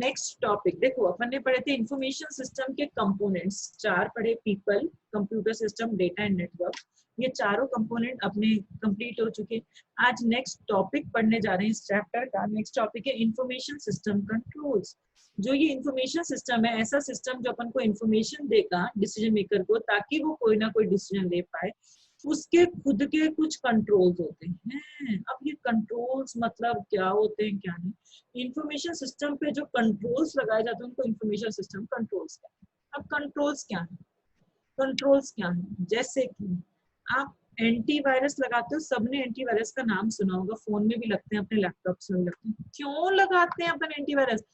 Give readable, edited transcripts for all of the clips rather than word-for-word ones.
Next topic देखो, अपन ने पढ़े थे इंफॉर्मेशन सिस्टम के कंपोनेंट्स, 4 पढ़े, people, computer system, data and network. ये चारों कंपोनेंट अपने कंप्लीट हो चुके। आज नेक्स्ट टॉपिक पढ़ने जा रहे हैं इस चैप्टर का। नेक्स्ट टॉपिक है इंफॉर्मेशन सिस्टम कंट्रोल्स। जो ये इंफॉर्मेशन सिस्टम है, ऐसा सिस्टम जो अपन को इंफॉर्मेशन देगा डिसीजन मेकर को, ताकि वो कोई ना कोई डिसीजन ले पाए। उसके खुद के कुछ कंट्रोल्स होते हैं। अब ये कंट्रोल्स मतलब क्या होते हैं क्या नहीं, इंफॉर्मेशन सिस्टम पे जो कंट्रोल्स लगाए जाते हैं उनको इंफॉर्मेशन सिस्टम कंट्रोल्स कहते हैं। अब कंट्रोल्स क्या है, कंट्रोल्स क्या है, जैसे कि आप एंटीवायरस लगाते हो, सबने एंटीवायरस का नाम सुना होगा, फोन में भी लगते हैं, अपने लैपटॉप्स में भी लगते हैं। क्यों लगाते हैं अपन एंटीवायरस?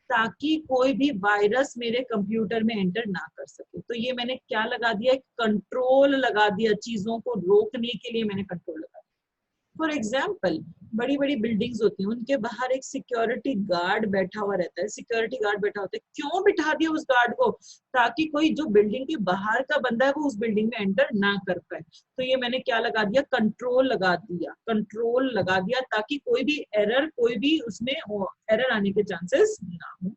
ताकि कोई भी वायरस मेरे कंप्यूटर में एंटर ना कर सके। तो ये मैंने क्या लगा दिया, एक कंट्रोल लगा दिया, चीजों को रोकने के लिए मैंने कंट्रोल लगा दिया। फॉर एग्जाम्पल, बड़ी बड़ी बिल्डिंग्स होती हैं, उनके बाहर एक सिक्योरिटी गार्ड बैठा हुआ रहता है। सिक्योरिटी गार्ड बैठा होता है, क्यों बिठा दिया उस गार्ड को? ताकि कोई जो बिल्डिंग के बाहर का बंदा है वो उस बिल्डिंग में एंटर ना कर पाए। तो ये मैंने क्या लगा दिया, कंट्रोल लगा दिया, कंट्रोल लगा दिया, ताकि कोई भी एरर, कोई भी उसमें एरर आने के चांसेस ना हो।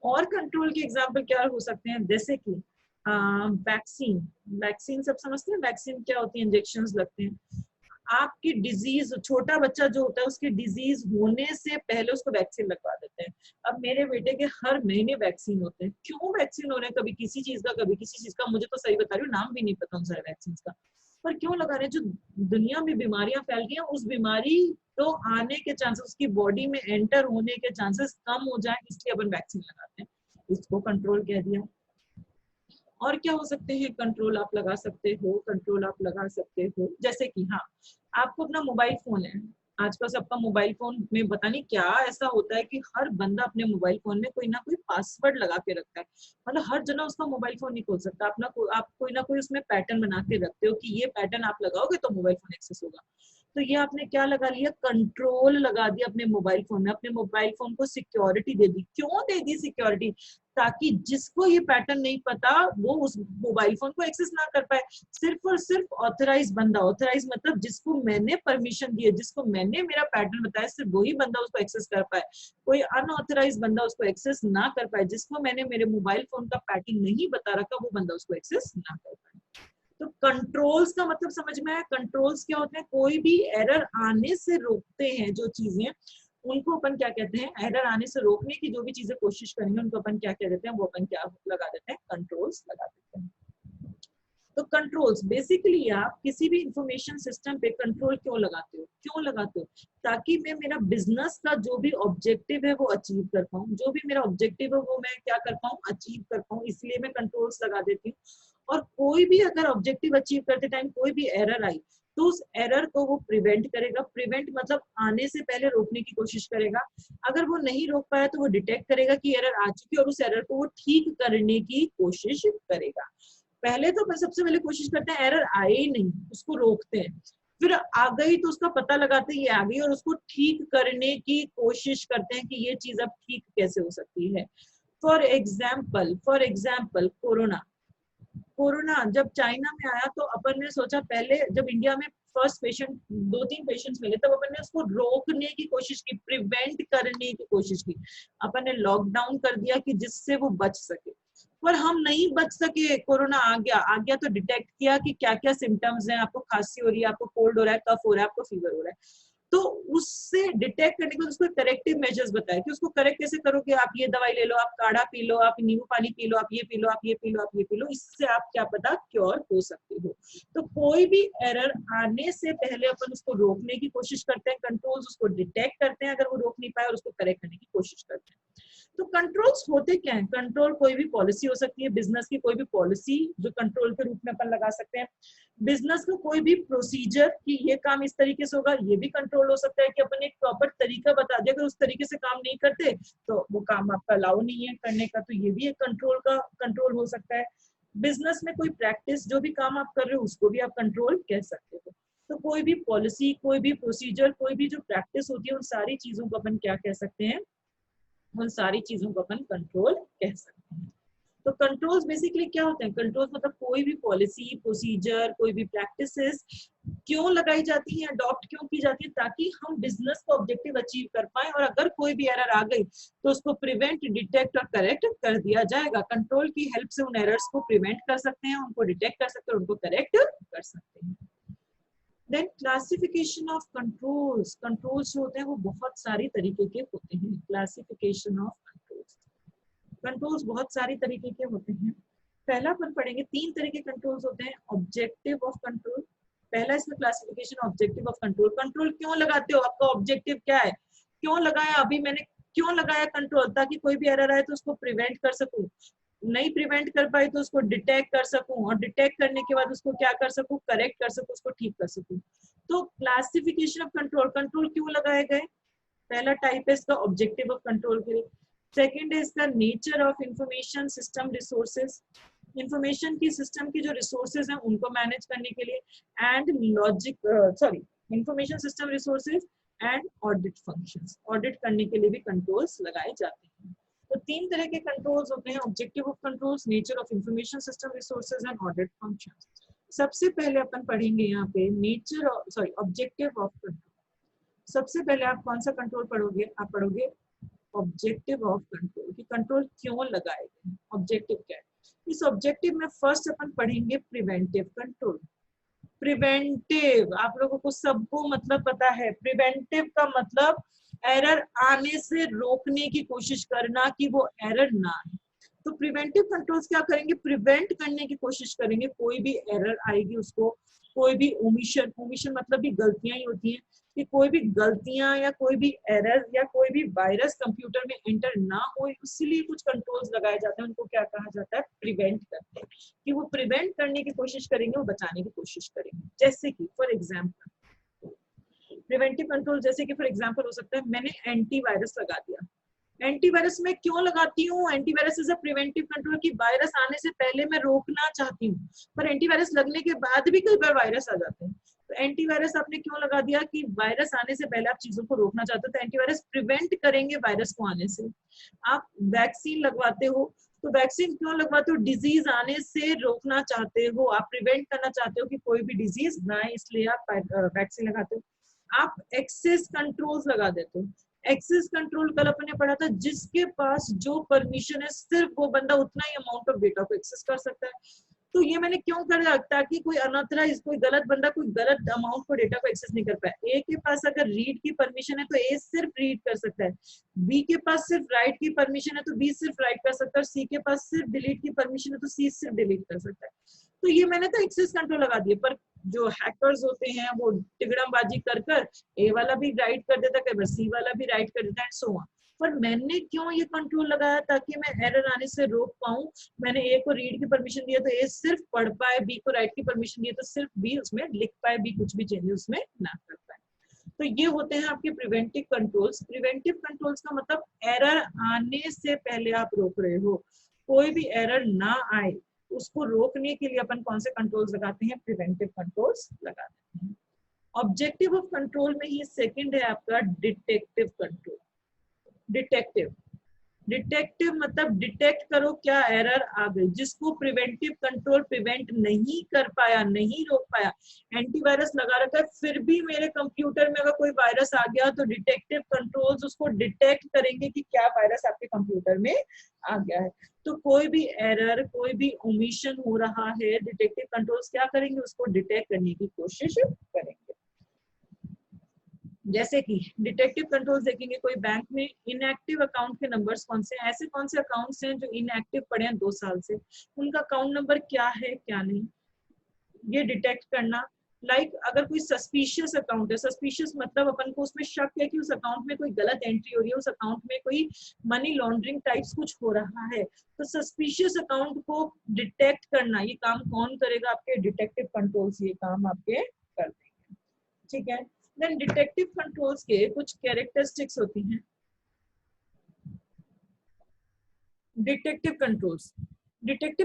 और कंट्रोल के एग्जाम्पल क्या हो सकते हैं, जैसे कि वैक्सीन। वैक्सीन सब समझते हैं, वैक्सीन क्या होती है, इंजेक्शन लगते हैं। आपकी डिजीज, छोटा बच्चा जो होता है उसकी डिजीज होने से पहले उसको वैक्सीन लगवा देते हैं। अब मेरे बेटे के हर महीने वैक्सीन होते हैं। क्यों वैक्सीन हो रहे हैं, कभी किसी चीज का, कभी किसी चीज का, मुझे तो सही बता रही हूँ, नाम भी नहीं पता उन सारे वैक्सीन का, पर क्यों लगा रहे हैं? जो दुनिया में बीमारियां फैल गई हैं, उस बीमारी तो आने के चांसेस, उसकी बॉडी में एंटर होने के चांसेस कम हो जाए, इसलिए अपन वैक्सीन लगाते हैं। इसको कंट्रोल कह दिया। और क्या हो सकते हैं कंट्रोल आप लगा सकते हो, कंट्रोल आप लगा सकते हो, जैसे कि हाँ, आपको अपना मोबाइल फोन है, आजकल सबका मोबाइल फोन में पता नहीं क्या ऐसा होता है कि हर बंदा अपने मोबाइल फोन में कोई ना कोई पासवर्ड लगा के रखता है। मतलब हर जना उसका मोबाइल फोन नहीं खोल सकता। आप कोई ना कोई उसमें पैटर्न बना के रखते हो कि ये पैटर्न आप लगाओगे तो मोबाइल फोन एक्सेस होगा। तो ये आपने क्या लगा लिया, कंट्रोल लगा दिया अपने मोबाइल फोन में, अपने मोबाइल फोन को सिक्योरिटी दे दी। क्यों दे दी सिक्योरिटी? ताकि जिसको ये पैटर्न नहीं पता वो उस मोबाइल फोन को एक्सेस ना कर पाए। सिर्फ और सिर्फ ऑथराइज बंदा, ऑथराइज मतलब जिसको मैंने परमिशन दी है, जिसको मैंने मेरा पैटर्न बताया, सिर्फ वही बंदा उसको एक्सेस कर पाए। कोई अनऑथराइज बंदा उसको एक्सेस ना कर पाए, जिसको मैंने मेरे मोबाइल फोन का पैटर्न नहीं बता रखा, वो बंदा उसको एक्सेस ना कर पाए। तो कंट्रोल्स का मतलब समझ में आया? कंट्रोल्स क्या होते हैं, कोई भी एरर आने से रोकते हैं जो चीजें, उनको अपन क्या कहते हैं, एरर आने से रोकने की जो भी चीजें कोशिश करेंगे उनको अपन क्या कह देते हैं, वो अपन क्या लगा देते हैं, कंट्रोल्स लगा देते हैं। तो कंट्रोल्स बेसिकली, आप किसी भी इंफॉर्मेशन सिस्टम पे कंट्रोल क्यों लगाते हो, क्यों लगाते हो? ताकि मैं मेरा बिजनेस का जो भी ऑब्जेक्टिव है वो अचीव कर पाऊँ, जो भी मेरा ऑब्जेक्टिव है वो मैं क्या कर पाऊँ, अचीव कर पाऊँ, इसलिए मैं कंट्रोल्स लगा देती हूँ। और कोई भी अगर ऑब्जेक्टिव अचीव करते टाइम कोई भी एरर आई, तो उस एरर को वो प्रिवेंट करेगा। प्रिवेंट मतलब आने से पहले रोकने की कोशिश करेगा। अगर वो नहीं रोक पाया तो वो डिटेक्ट करेगा कि एरर आ चुकी है और उस एरर को वो ठीक करने की कोशिश करेगा। पहले तो सबसे पहले कोशिश करते हैं एरर आए ही नहीं, उसको रोकते हैं। फिर आ गई तो उसका पता लगाते हैं ये आ गई, और उसको ठीक करने की कोशिश करते हैं कि ये चीज अब ठीक कैसे हो सकती है। For example corona. कोरोना जब चाइना में आया तो अपन ने सोचा, पहले जब इंडिया में फर्स्ट पेशेंट, 2-3 पेशेंट्स मिले, तब अपन ने उसको रोकने की कोशिश की, प्रिवेंट करने की कोशिश की। अपन ने लॉकडाउन कर दिया कि जिससे वो बच सके, पर हम नहीं बच सके। कोरोना आ गया तो डिटेक्ट किया कि क्या क्या सिम्टम्स हैं, आपको खांसी हो रही है, आपको कोल्ड हो रहा है, कफ हो रहा है, आपको फीवर हो रहा है। तो उससे डिटेक्ट करने के उसको करेक्टिव मेजर्स बताए कि उसको करेक्ट कैसे करोगे, आप ये दवाई ले लो, आप काढ़ा पी लो, आप नींबू पानी पी लो, आप ये पी लो, आप ये पी लो, आप ये पी लो, इससे आप क्या पता क्योर हो सकते हो। तो कोई भी एरर आने से पहले अपन उसको रोकने की कोशिश करते हैं, कंट्रोल्स उसको डिटेक्ट करते हैं, अगर वो रोक नहीं पाए, और उसको करेक्ट करने की कोशिश करते हैं। तो कंट्रोल्स होते क्या है? कंट्रोल कोई भी पॉलिसी हो सकती है, बिजनेस की कोई भी पॉलिसी जो कंट्रोल के रूप में अपन लगा सकते हैं। बिजनेस का कोई भी प्रोसीजर कि ये काम इस तरीके से होगा, ये भी कंट्रोल हो सकता है कि अपन एक प्रॉपर तरीका बता दिया, अगर उस तरीके से काम नहीं करते तो वो काम आपका अलाउ नहीं है करने का, तो ये भी एक कंट्रोल हो सकता है। बिजनेस में कोई प्रैक्टिस, जो भी काम आप कर रहे हो उसको भी आप कंट्रोल कह सकते हो। तो कोई भी पॉलिसी, कोई भी प्रोसीजर, कोई भी जो प्रैक्टिस होती है, उन सारी चीजों को अपन क्या कह सकते हैं, उन सारी चीजों को अपन कंट्रोल कह सकते हैं। तो कंट्रोल्स बेसिकली क्या होते हैं? कंट्रोल्स मतलब कोई भी पॉलिसी, प्रोसीजर, कोई भी प्रैक्टिसेस क्यों लगाई जाती है, अडॉप्ट क्यों की जाती है, ताकि हम बिजनेस का ऑब्जेक्टिव अचीव कर पाए, और अगर कोई भी एरर आ गई तो उसको प्रिवेंट, डिटेक्ट और करेक्ट कर दिया जाएगा। कंट्रोल की हेल्प से उन एरर्स को प्रिवेंट कर सकते हैं, उनको डिटेक्ट कर सकते हैं, उनको करेक्ट कर सकते हैं। Then classification of controls. Controls जो होते हैं वो बहुत सारी तरीके के होते हैं। क्लासिफिकेशन ऑफ कंट्रोल्स, कंट्रोल्स बहुत सारी तरीके के होते हैं। पहला अपन पढ़ेंगे, 3 तरह के कंट्रोल्स होते हैं। ऑब्जेक्टिव ऑफ कंट्रोल, पहला इसमें classification objective of control. Control क्यों लगाते हो, आपका ऑब्जेक्टिव क्या है, क्यों लगाया, अभी मैंने क्यों लगाया कंट्रोल, ताकि कोई भी एरर आए तो उसको प्रिवेंट कर सकूं, नहीं प्रिवेंट कर पाई तो उसको डिटेक्ट कर सकूं, और डिटेक्ट करने के बाद उसको क्या कर सकूं, करेक्ट कर सकूं, उसको ठीक कर सकूं। तो क्लासिफिकेशन ऑफ कंट्रोल, कंट्रोल क्यों लगाए गए, पहला टाइप है इसका ऑब्जेक्टिव ऑफ कंट्रोल के लिए। सेकंड है इसका nature of information system resources, information की सिस्टम की जो रिसोर्सेज हैं उनको मैनेज करने के लिए। And logic information system resources and audit functions, audit करने के लिए भी कंट्रोल्स लगाए जाते हैं। तो 3 तरह के कंट्रोल्स होते हैं, objective of controls, nature of information system resources and audit functions. सबसे पहले अपन पढ़ेंगे यहाँ पे नेचर ऑब्जेक्टिव ऑफ कंट्रोल। सबसे पहले आप कौन सा कंट्रोल पढ़ोगे, आप पढ़ोगे ऑब्जेक्टिव ऑफ कंट्रोल, कि कंट्रोल क्यों लगाए गए, ऑब्जेक्टिव क्या है। इस ऑब्जेक्टिव में फर्स्ट अपन पढ़ेंगे प्रिवेंटिव कंट्रोल। प्रिवेंटिव आप लोगों को सबको मतलब पता है, प्रिवेंटिव का मतलब एरर आने से रोकने की कोशिश करना कि वो एरर ना आए। तो प्रिवेंटिव कंट्रोल्स क्या करेंगे, प्रिवेंट करने की कोशिश करेंगे, कोई भी एरर आएगी उसको, कोई भी ओमिशन, ओमिशन मतलब भी गलतियां ही होती हैं, कि कोई भी गलतियां या कोई भी एरर या कोई भी वायरस कंप्यूटर में एंटर ना हो, इसीलिए कुछ कंट्रोल्स लगाए जाते हैं, उनको क्या कहा जाता है, प्रिवेंट करते हैं, कि वो प्रिवेंट करने की कोशिश करेंगे, वो बचाने की कोशिश करेंगे। जैसे कि फॉर एग्जाम्पल प्रिवेंटिव कंट्रोल, जैसे कि फॉर एग्जाम्पल हो सकता है मैंने एंटीवायरस लगा दिया। एंटीवायरस में क्यों लगाती हूँ, antivirus is a preventive control, की वायरस आने से पहले मैं रोकना चाहती हूँ, पर एंटीवायरस लगने के बाद भी कई बार वायरस आ जाते हैं। तो एंटीवायरस आपने क्यों लगा दिया, कि वायरस आने से पहले आप चीजों को रोकना चाहते हो, तो एंटीवायरस प्रिवेंट करेंगे वायरस को आने से। आप वैक्सीन लगवाते हो, तो वैक्सीन क्यों लगवाते हो, डिजीज आने से रोकना चाहते हो, आप प्रिवेंट करना चाहते हो कि कोई भी डिजीज ना आए, इसलिए आप वैक्सीन लगाते हो। आप एक्सेस कंट्रोल्स लगा देते हो। एक्सेस कंट्रोल कल अपने पढ़ा था, जिसके पास जो परमिशन है सिर्फ वो बंदा उतना ही अमाउंट ऑफ डेटा को एक्सेस कर सकता है। तो ये मैंने क्यों कर, ताकि कोई अनऑथराइज, कोई गलत बंदा कोई गलत अमाउंट को डेटा को एक्सेस नहीं कर पाए। ए के पास अगर रीड की परमिशन है तो ए सिर्फ रीड कर सकता है, बी के पास सिर्फ राइट की परमिशन है तो बी सिर्फ राइट कर सकता है, और सी के पास सिर्फ डिलीट की परमिशन है तो सी सिर्फ डिलीट कर सकता है। तो ये मैंने तो एक्सेस कंट्रोल लगा दिए, पर जो हैकर्स होते हैं वो टिगड़मबाजी कर ए वाला भी राइट कर देता है, कई बार सी वाला भी राइट कर देता है, सो ऑन। पर मैंने क्यों ये कंट्रोल लगाया, ताकि मैं एरर आने से रोक पाऊं। मैंने ए को रीड की परमिशन दिया तो ए सिर्फ पढ़ पाए, बी को राइट की परमिशन दिया तो सिर्फ बी उसमें लिख पाए, बी कुछ भी चेंजेस उसमें ना कर पाए। तो ये होते हैं आपके प्रिवेंटिव कंट्रोल्स। प्रिवेंटिव कंट्रोल्स का मतलब एरर आने से पहले आप रोक रहे हो, कोई भी एरर ना आए उसको रोकने के लिए अपन कौन से कंट्रोल्स लगाते हैं, प्रिवेंटिव कंट्रोल्स लगाते हैं। ऑब्जेक्टिव ऑफ कंट्रोल में ही सेकंड है आपका डिटेक्टिव कंट्रोल। डिटेक्टिव, डिटेक्टिव मतलब डिटेक्ट करो क्या एरर आ गई, जिसको प्रिवेंटिव कंट्रोल प्रिवेंट नहीं कर पाया, नहीं रोक पाया। एंटीवायरस लगा रखा है फिर भी मेरे कंप्यूटर में अगर कोई वायरस आ गया तो डिटेक्टिव कंट्रोल्स उसको डिटेक्ट करेंगे कि क्या वायरस आपके कंप्यूटर में आ गया है। तो कोई भी एरर, कोई भी ओमिशन हो रहा है, डिटेक्टिव कंट्रोल्स क्या करेंगे, उसको डिटेक्ट करने की कोशिश करेंगे। जैसे कि डिटेक्टिव कंट्रोल्स देखेंगे, कोई बैंक में इनएक्टिव अकाउंट के नंबर्स कौन से हैं, ऐसे कौन से अकाउंट्स हैं जो इनएक्टिव पड़े हैं 2 साल से, उनका अकाउंट नंबर क्या है क्या नहीं, ये डिटेक्ट करना। अगर कोई सस्पिशियस अकाउंट है, सस्पिशियस मतलब अपन को उसमें शक है कि उस अकाउंट में कोई गलत एंट्री हो रही है, उस अकाउंट में कोई मनी लॉन्ड्रिंग टाइप्स कुछ हो रहा है, तो सस्पिशियस अकाउंट को डिटेक्ट करना, ये काम कौन करेगा, आपके डिटेक्टिव कंट्रोल्स ये काम आपके कर देंगे। ठीक है। देन डिटेक्टिव कंट्रोल्स के कुछ कैरेक्टरिस्टिक्स होती हैं। डिटेक्टिव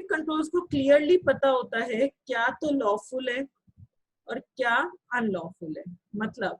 कंट्रोल्स को क्लियरली पता होता है क्या तो लॉफुल है और क्या अनलॉफुल है, मतलब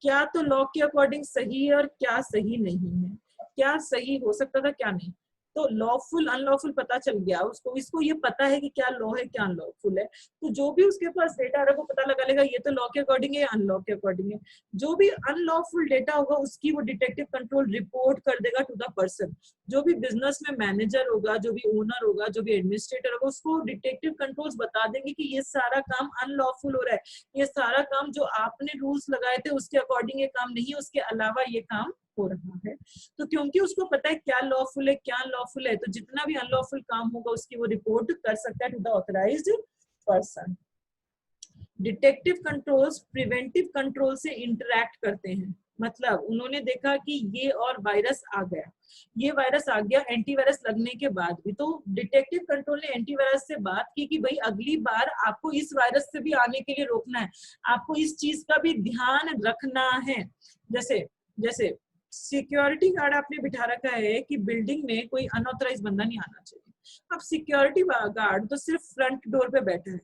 क्या तो लॉ के अकॉर्डिंग सही है और क्या सही नहीं है, क्या सही हो सकता था क्या नहीं। तो लॉफुल अनलॉफुल पता चल गया उसको, इसको ये पता है कि क्या लॉ है क्या अनलॉफुल है, तो जो भी उसके पास डेटा आ रहा है वो पता लगा लेगा ये तो लॉ के अकॉर्डिंग है, अनलॉ के अकॉर्डिंग है। जो भी अनलॉफुल डेटा होगा उसकी वो डिटेक्टिव कंट्रोल रिपोर्ट कर देगा टू द पर्सन। जो भी बिजनेस में मैनेजर होगा, जो भी ओनर होगा, जो भी एडमिनिस्ट्रेटर होगा, उसको डिटेक्टिव कंट्रोल्स बता देंगे कि ये सारा काम अनलॉफुल हो रहा है, ये सारा काम जो आपने रूल्स लगाए थे उसके अकॉर्डिंग ये काम नहीं है, उसके अलावा ये काम हो रहा है। तो क्योंकि उसको पता है क्या लॉफुल है क्या अनलॉफुल है, तो जितना भी अनलॉफुल काम होगा उसकी वो रिपोर्ट कर सकता है to the authorized person. Detective controls preventive control से इंटरैक्ट करते हैं, मतलब उन्होंने देखा कि ये और वायरस आ गया, ये वायरस आ गया एंटीवायरस लगने के बाद भी, तो डिटेक्टिव कंट्रोल ने एंटीवायरस से बात की कि भाई अगली बार आपको इस वायरस से भी आने के लिए रोकना है, आपको इस चीज का भी ध्यान रखना है। जैसे जैसे सिक्योरिटी गार्ड आपने बिठा रखा है कि बिल्डिंग में कोई अनऑथराइज बंदा नहीं आना चाहिए। अब सिक्योरिटी गार्ड तो सिर्फ फ्रंट डोर पे बैठा है,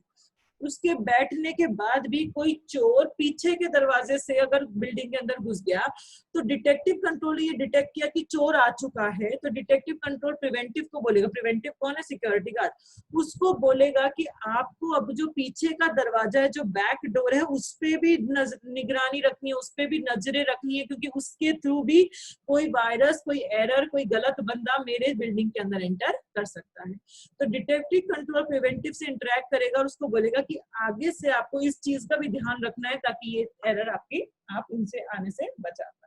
उसके बैठने के बाद भी कोई चोर पीछे के दरवाजे से अगर बिल्डिंग के अंदर घुस गया तो डिटेक्टिव कंट्रोल ये डिटेक्ट किया कि चोर आ चुका है, तो डिटेक्टिव कंट्रोल प्रिवेंटिव को बोलेगा, प्रिवेंटिव कौन है, सिक्योरिटी गार्ड, उसको बोलेगा कि आपको अब जो पीछे का दरवाजा है, जो बैक डोर है, उस पे भी निगरानी रखनी है, उस पे भी नजरें रखनी है, क्योंकि उसके थ्रू भी कोई वायरस, कोई एरर, कोई गलत बंदा मेरे बिल्डिंग के अंदर एंटर कर सकता है। तो डिटेक्टिव कंट्रोल प्रिवेंटिव से इंटरेक्ट करेगा और उसको बोलेगा कि आगे से आपको इस चीज का भी ध्यान रखना है ताकि ये एरर आप इनसे आने से बचा पाए।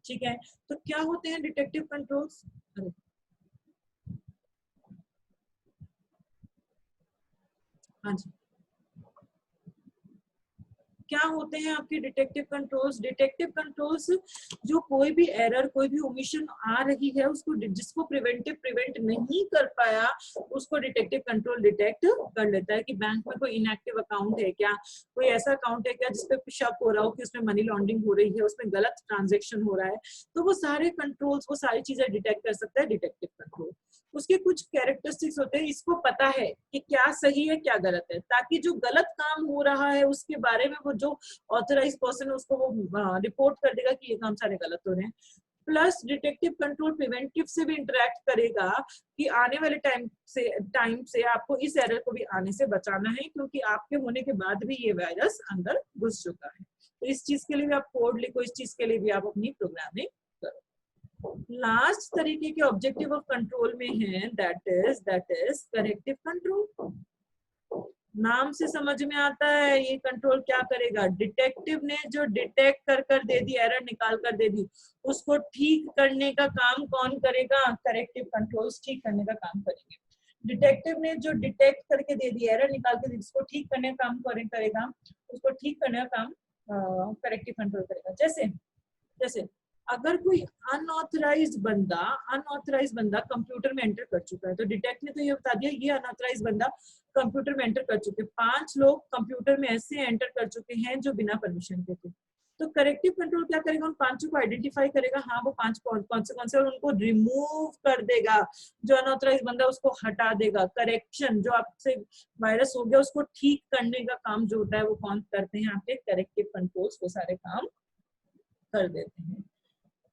ठीक है, तो क्या होते हैं डिटेक्टिव कंट्रोल्स? हाँ जी, क्या होते हैं आपके डिटेक्टिव कंट्रोल्स? डिटेक्टिव कंट्रोल्स जो कोई भी एरर, कोई भी ओमिशन आ रही है उसको, जिसको प्रिवेंटिव प्रिवेंट नहीं कर पाया उसको डिटेक्टिव कंट्रोल डिटेक्ट कर लेता है कि बैंक में कोई इनएक्टिव अकाउंट है क्या, कोई ऐसा अकाउंट है क्या जिसपे शक हो रहा हो कि उसमें मनी लॉन्ड्रिंग हो रही है, उसमें गलत ट्रांजेक्शन हो रहा है, तो वो सारे कंट्रोल्स, वो सारी चीजें डिटेक्ट कर सकता है डिटेक्टिव कंट्रोल। उसके कुछ कैरेक्टरिस्टिक्स होते हैं, इसको पता है कि क्या सही है क्या गलत है, ताकि जो गलत काम हो रहा है उसके बारे में वो जो ऑथराइज पर्सन है उसको वो रिपोर्ट कर देगा कि ये काम सारे गलत हो रहे हैं। प्लस डिटेक्टिव कंट्रोल प्रिवेंटिव से भी इंटरेक्ट करेगा कि आने वाले टाइम से आपको इस एरर को भी आने से बचाना है, क्योंकि आपके होने के बाद भी ये वायरस अंदर घुस चुका है। तो इस चीज के लिए भी आप कोड लिखो, इस चीज के लिए भी आप अपनी प्रोग्रामिंग करो। लास्ट तरीके के ऑब्जेक्टिव ऑफ कंट्रोल में है दैट इज करेक्टिव कंट्रोल। नाम से समझ में आता है ये कंट्रोल क्या करेगा, डिटेक्टिव ने जो डिटेक्ट कर दे दी, एरर निकाल कर दे दी, उसको ठीक करने का काम कौन करेगा, करेक्टिव कंट्रोल्स ठीक करने का काम करेंगे। डिटेक्टिव ने जो डिटेक्ट करके दे दी, एरर निकाल के दे दी, उसको ठीक करने का काम करेगा, उसको ठीक करने का काम करेक्टिव कंट्रोल करेगा। जैसे जैसे अगर कोई अनऑथराइज्ड बंदा कंप्यूटर में एंटर कर चुका है, तो डिटेक्ट ने तो ये बता दिया ये अनऑथराइज्ड बंदा कंप्यूटर में एंटर कर चुके हैं, 5 लोग कंप्यूटर में ऐसे एंटर कर चुके हैं जो बिना परमिशन के थे, तो करेक्टिव कंट्रोल क्या करेगा, उन 5 को आइडेंटिफाई करेगा, हाँ वो 5 कौन से और उनको रिमूव कर देगा, जो अनऑथराइज्ड बंदा उसको हटा देगा। करेक्शन, जो आपसे वायरस हो गया उसको ठीक करने का काम जो होता है वो कौन करते हैं, आपके करेक्टिव कंट्रोल्स वो सारे काम कर देते हैं।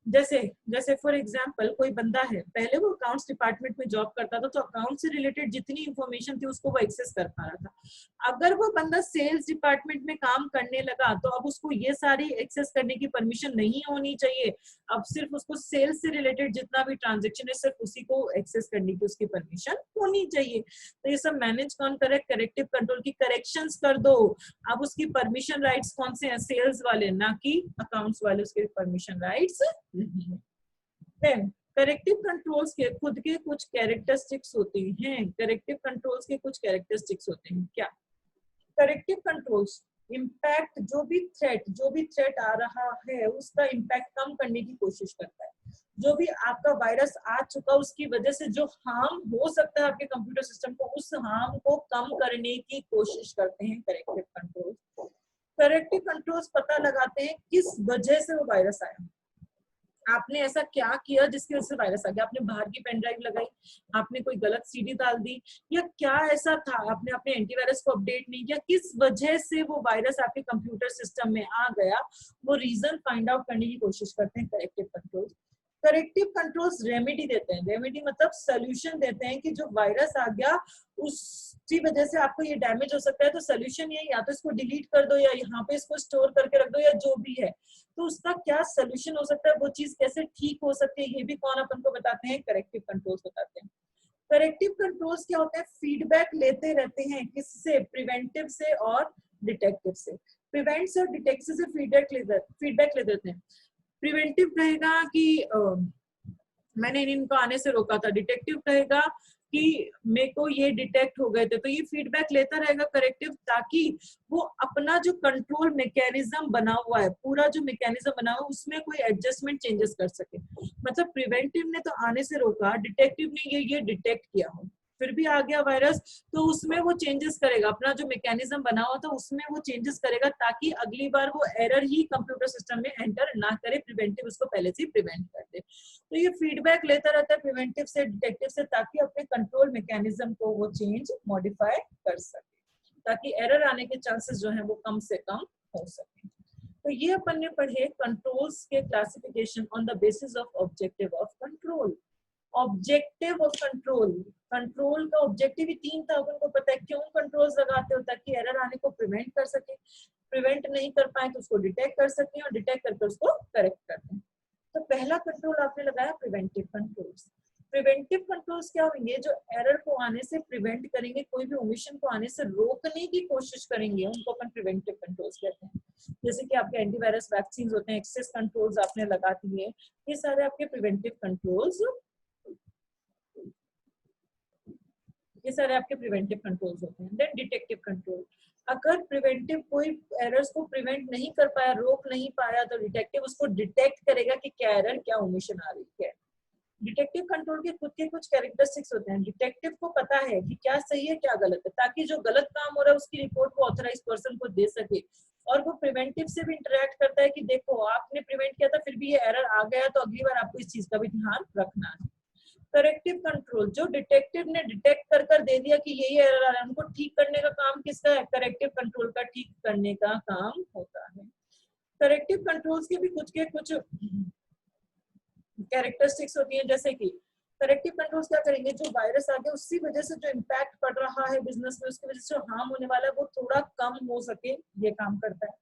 जैसे जैसे फॉर एग्जांपल कोई बंदा है, पहले वो अकाउंट्स डिपार्टमेंट में जॉब करता था, तो अकाउंट से रिलेटेड जितनी इंफॉर्मेशन थी उसको वो एक्सेस कर पा रहा था। अगर वो बंदा सेल्स डिपार्टमेंट में काम करने लगा तो अब उसको ये सारी एक्सेस करने की परमिशन नहीं होनी चाहिए, अब सिर्फ उसको सेल्स से रिलेटेड जितना भी ट्रांजेक्शन है सिर्फ उसी को एक्सेस करने की उसकी परमिशन होनी चाहिए। तो ये सब मैनेज कौन करे, करेक्टिव कंट्रोल की करेक्शंस कर दो। अब उसकी परमिशन राइट्स कौन से हैं, सेल्स वाले, ना कि अकाउंट्स वाले, उसके परमिशन राइट्स नहीं है। देन करेक्टिव कंट्रोल्स के खुद के कुछ कैरेक्टरिस्टिक्स होते हैं, करेक्टिव कंट्रोल्स के कुछ कैरेक्टरिस्टिक्स होते हैं। क्या करेक्टिव कंट्रोल्स इम्पैक्ट, जो भी थ्रेट आ रहा है उसका इम्पैक्ट कम करने की कोशिश करता है। जो भी आपका वायरस आ चुका उसकी वजह से जो हार्म हो सकता है आपके कंप्यूटर सिस्टम को, उस हार्म को कम करने की कोशिश करते हैं करेक्टिव कंट्रोल्स। करेक्टिव कंट्रोल्स पता लगाते हैं किस वजह से वो वायरस आया, आपने ऐसा क्या किया जिसकी वजह से वायरस आ गया, आपने बाहर की पेन ड्राइव लगाई, आपने कोई गलत सीडी डाल दी, या क्या ऐसा था, आपने अपने एंटीवायरस को अपडेट नहीं किया, किस वजह से वो वायरस आपके कंप्यूटर सिस्टम में आ गया, वो रीजन फाइंड आउट करने की कोशिश करते हैं corrective control. Corrective controls remedy देते हैं, रेमेडी मतलब सोल्यूशन देते हैं कि जो वायरस आ गया उसकी वजह से आपको ये डैमेज हो सकता है, तो सोल्यूशन ये या तो इसको डिलीट कर दो या यहाँ पे इसको स्टोर करके रख दो या जो भी है, तो उसका क्या सोल्यूशन हो सकता है, वो चीज कैसे ठीक हो सकती है, ये भी कौन अपन को बताते हैं, करेक्टिव कंट्रोल्स बताते हैं। करेक्टिव कंट्रोल्स क्या होते हैं, फीडबैक लेते रहते हैं, किससे, प्रिवेंटिव से और डिटेक्टिव से। प्रिवेंट से और डिटेक्टिव से फीडबैक ले देते हैं। प्रिवेंटिव कहेगा कि मैंने इनको आने से रोका था, डिटेक्टिव कहेगा कि मेरे को ये डिटेक्ट हो गए थे, तो ये फीडबैक लेता रहेगा करेक्टिव, ताकि वो अपना जो कंट्रोल मैकेनिज्म बना हुआ है, पूरा जो मैकेनिज्म बना हुआ है उसमें कोई एडजस्टमेंट चेंजेस कर सके। मतलब प्रिवेंटिव ने तो आने से रोका, डिटेक्टिव ने ये डिटेक्ट किया हो, फिर भी आ गया वायरस, तो उसमें वो चेंजेस करेगा, अपना जो मैकेनिज्म बना हुआ था उसमें वो चेंजेस करेगा, ताकि अगली बार वो एरर ही कंप्यूटर सिस्टम में एंटर ना करे, प्रिवेंटिव उसको पहले से प्रिवेंट कर दे। तो ये फीडबैक लेता रहता है प्रिवेंटिव से डिटेक्टिव से, ताकि अपने कंट्रोल मैकेनिज्म को वो चेंज मॉडिफाई कर सके, ताकि एरर आने के चांसेस जो है वो कम से कम हो सके। तो ये अपन ने पढ़े कंट्रोल्स के classification on the basis of objective of control. Objective of control, control का ऑब्जेक्टिव ही 3 था, अपन को पता है क्यों कंट्रोल्स लगाते हो, ताकि एरर आने को प्रिवेंट कर सके, प्रिवेंट नहीं कर पाए तो उसको डिटेक्ट कर सकते हैं और डिटेक्ट करके उसको करेक्ट करते हैं। तो पहला कंट्रोल आपने लगाया प्रिवेंटिव कंट्रोल्स। प्रिवेंटिव कंट्रोल्स क्या होंगे, जो एरर को आने से प्रिवेंट करेंगे, कोई भी ओमिशन को आने से रोकने की कोशिश करेंगे, उनको अपन प्रिवेंटिव कंट्रोल्स कहते हैं। जैसे कि आपके एंटीवायरस वैक्सीन होते हैं, एक्सेस कंट्रोल्स आपने लगा दिए, ये सारे आपके प्रिवेंटिव कंट्रोल्स, ये सारे आपके प्रिवेंटिव कंट्रोल्स होते हैं। देन डिटेक्टिव कंट्रोल, अगर प्रिवेंटिव कोई एरर्स को प्रिवेंट नहीं कर पाया, रोक नहीं पाया, तो डिटेक्टिव उसको डिटेक्ट करेगा कि क्या एरर, क्या ओमिशन आ रही है। डिटेक्टिव कंट्रोल के खुद के कुछ कैरेक्टरिस्टिक्स होते हैं। डिटेक्टिव को पता है कि क्या सही है क्या गलत है, ताकि जो गलत काम हो रहा है उसकी रिपोर्ट को ऑथराइज पर्सन को दे सके, और वो प्रिवेंटिव से भी इंटरेक्ट करता है कि देखो आपने प्रिवेंट किया था फिर भी ये एरर आ गया, तो अगली बार आपको इस चीज का भी ध्यान रखना है। करेक्टिव कंट्रोल, जो डिटेक्टिव ने डिटेक्ट कर दे दिया कि यही एरर आ रहा है, उनको ठीक करने का काम किसका है, करेक्टिव कंट्रोल का ठीक करने का काम होता है। करेक्टिव कंट्रोल्स के भी कुछ कैरेक्टरिस्टिक्स होती हैं, जैसे कि करेक्टिव कंट्रोल्स क्या करेंगे, जो वायरस आ गया उसकी वजह से जो इम्पैक्ट पड़ रहा है बिजनेस में, उसकी वजह से जो हार्म होने वाला है वो थोड़ा कम हो सके, ये काम करता है।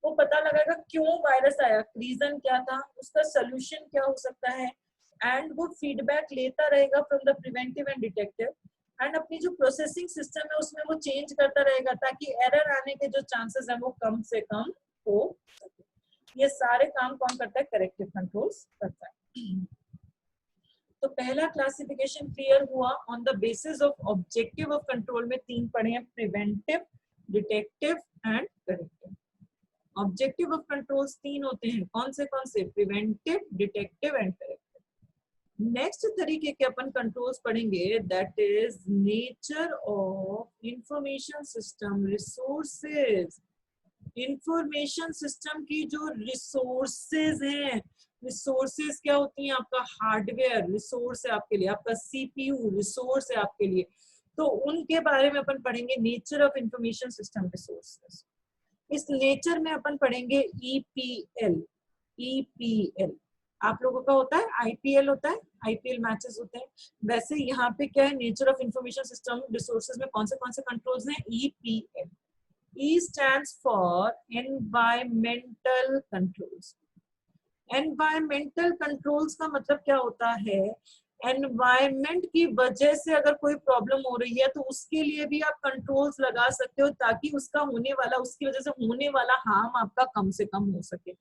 वो पता लगाएगा क्यों वायरस आया, रीजन क्या था, उसका सोल्यूशन क्या हो सकता है, एंड वो फीडबैक लेता रहेगा from the preventive and detective, and अपनी जो प्रोसेसिंग सिस्टम है उसमें वो चेंज करता रहेगा, ताकि एरर आने के जो चांसेस है वो कम से कम हो सके। ये सारे काम कौन करता है, करेक्टिव कंट्रोल्स करता है। तो पहला क्लासिफिकेशन क्लियर हुआ on the basis of objective of control में 3 पढ़े हैं, preventive, detective and corrective. Objective of controls 3 होते हैं, कौन से, preventive, detective and corrective. Next तरीके के अपन कंट्रोल्स पढ़ेंगे, that is nature of information system resources. Information system की जो रिसोर्सेज हैं, रिसोर्सेज क्या होती हैं, आपका हार्डवेयर रिसोर्स है आपके लिए, आपका सीपीयू रिसोर्स है आपके लिए, तो उनके बारे में अपन पढ़ेंगे, nature of information system resources. इस नेचर में अपन पढ़ेंगे ईपीएल। ईपीएल आप लोगों का होता है, आईपीएल होता है, आईपीएल मैचेस होते हैं, वैसे यहाँ पे क्या है, nature of information system resources में कौन से कंट्रोल्स हैं, EPL. E stands for environmental controls. Environmental controls का मतलब क्या होता है, एनवायरमेंट की वजह से अगर कोई प्रॉब्लम हो रही है तो उसके लिए भी आप कंट्रोल्स लगा सकते हो, ताकि उसका होने वाला, उसकी वजह से होने वाला हार्म आपका कम से कम हो सके।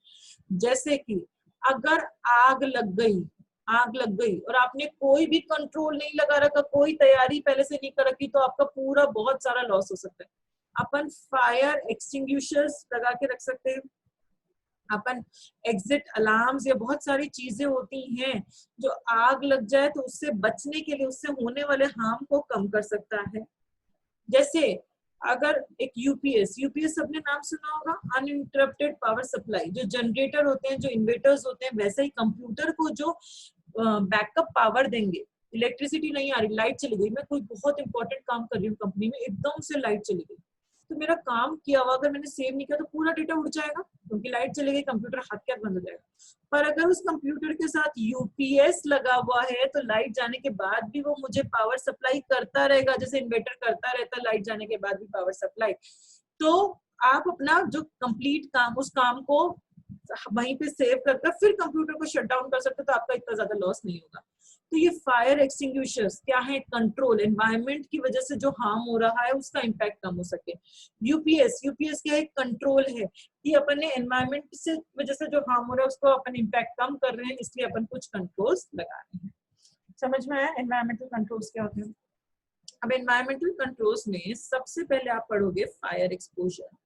जैसे कि अगर आग लग गई और आपने कोई भी कंट्रोल नहीं लगा रखा, कोई तैयारी पहले से नहीं कर रखी, तो आपका पूरा बहुत सारा लॉस हो सकता है। अपन फायर एक्सटिंग्विशर्स लगा के रख सकते हैं, अपन एग्जिट अलार्म्स, या बहुत सारी चीजें होती हैं जो आग लग जाए तो उससे बचने के लिए, उससे होने वाले हार्म को कम कर सकता है। जैसे अगर एक यूपीएस सबने नाम सुना होगा, अनइंटरप्टेड पावर सप्लाई, जो जनरेटर होते हैं, जो इन्वर्टर्स होते हैं, वैसे ही कंप्यूटर को जो बैकअप पावर देंगे। इलेक्ट्रिसिटी नहीं आ रही, लाइट चली गई, मैं कोई बहुत इंपॉर्टेंट काम कर रही हूँ कंपनी में, एकदम से लाइट चली गई, तो मेरा काम किया हुआ अगर मैंने सेव नहीं किया तो पूरा डेटा उड़ जाएगा, क्योंकि लाइट चली गई, कंप्यूटर हाथ क्या बंद हो जाएगा। पर अगर उस कंप्यूटर के साथ यूपीएस लगा हुआ है तो लाइट जाने के बाद भी वो मुझे पावर सप्लाई करता रहेगा, जैसे इन्वर्टर करता रहता है लाइट जाने के बाद भी पावर सप्लाई। तो आप अपना जो कंप्लीट काम, उस काम को वहीं पे सेव कर फिर कंप्यूटर को शट डाउन कर सकते हो, तो आपका इतना ज्यादा लॉस नहीं होगा। तो ये फायर एक्सटिंग्विशर्स क्या है? कंट्रोल, एनवायरनमेंट की वजह से जो हार्म हो रहा है उसका इम्पैक्ट कम हो सके। यूपीएस, यूपीएस क्या है? कंट्रोल है कि अपन ने एनवायरनमेंट से वजह से जो हार्म हो रहा है उसको अपन इम्पैक्ट कम कर रहे हैं, इसलिए अपन कुछ कंट्रोल्स लगा रहे हैं। समझ में आया एनवायरमेंटल कंट्रोल्स क्या होते हैं? अब एनवायरमेंटल कंट्रोल्स में सबसे पहले आप पढ़ोगे फायर एक्सपोजर।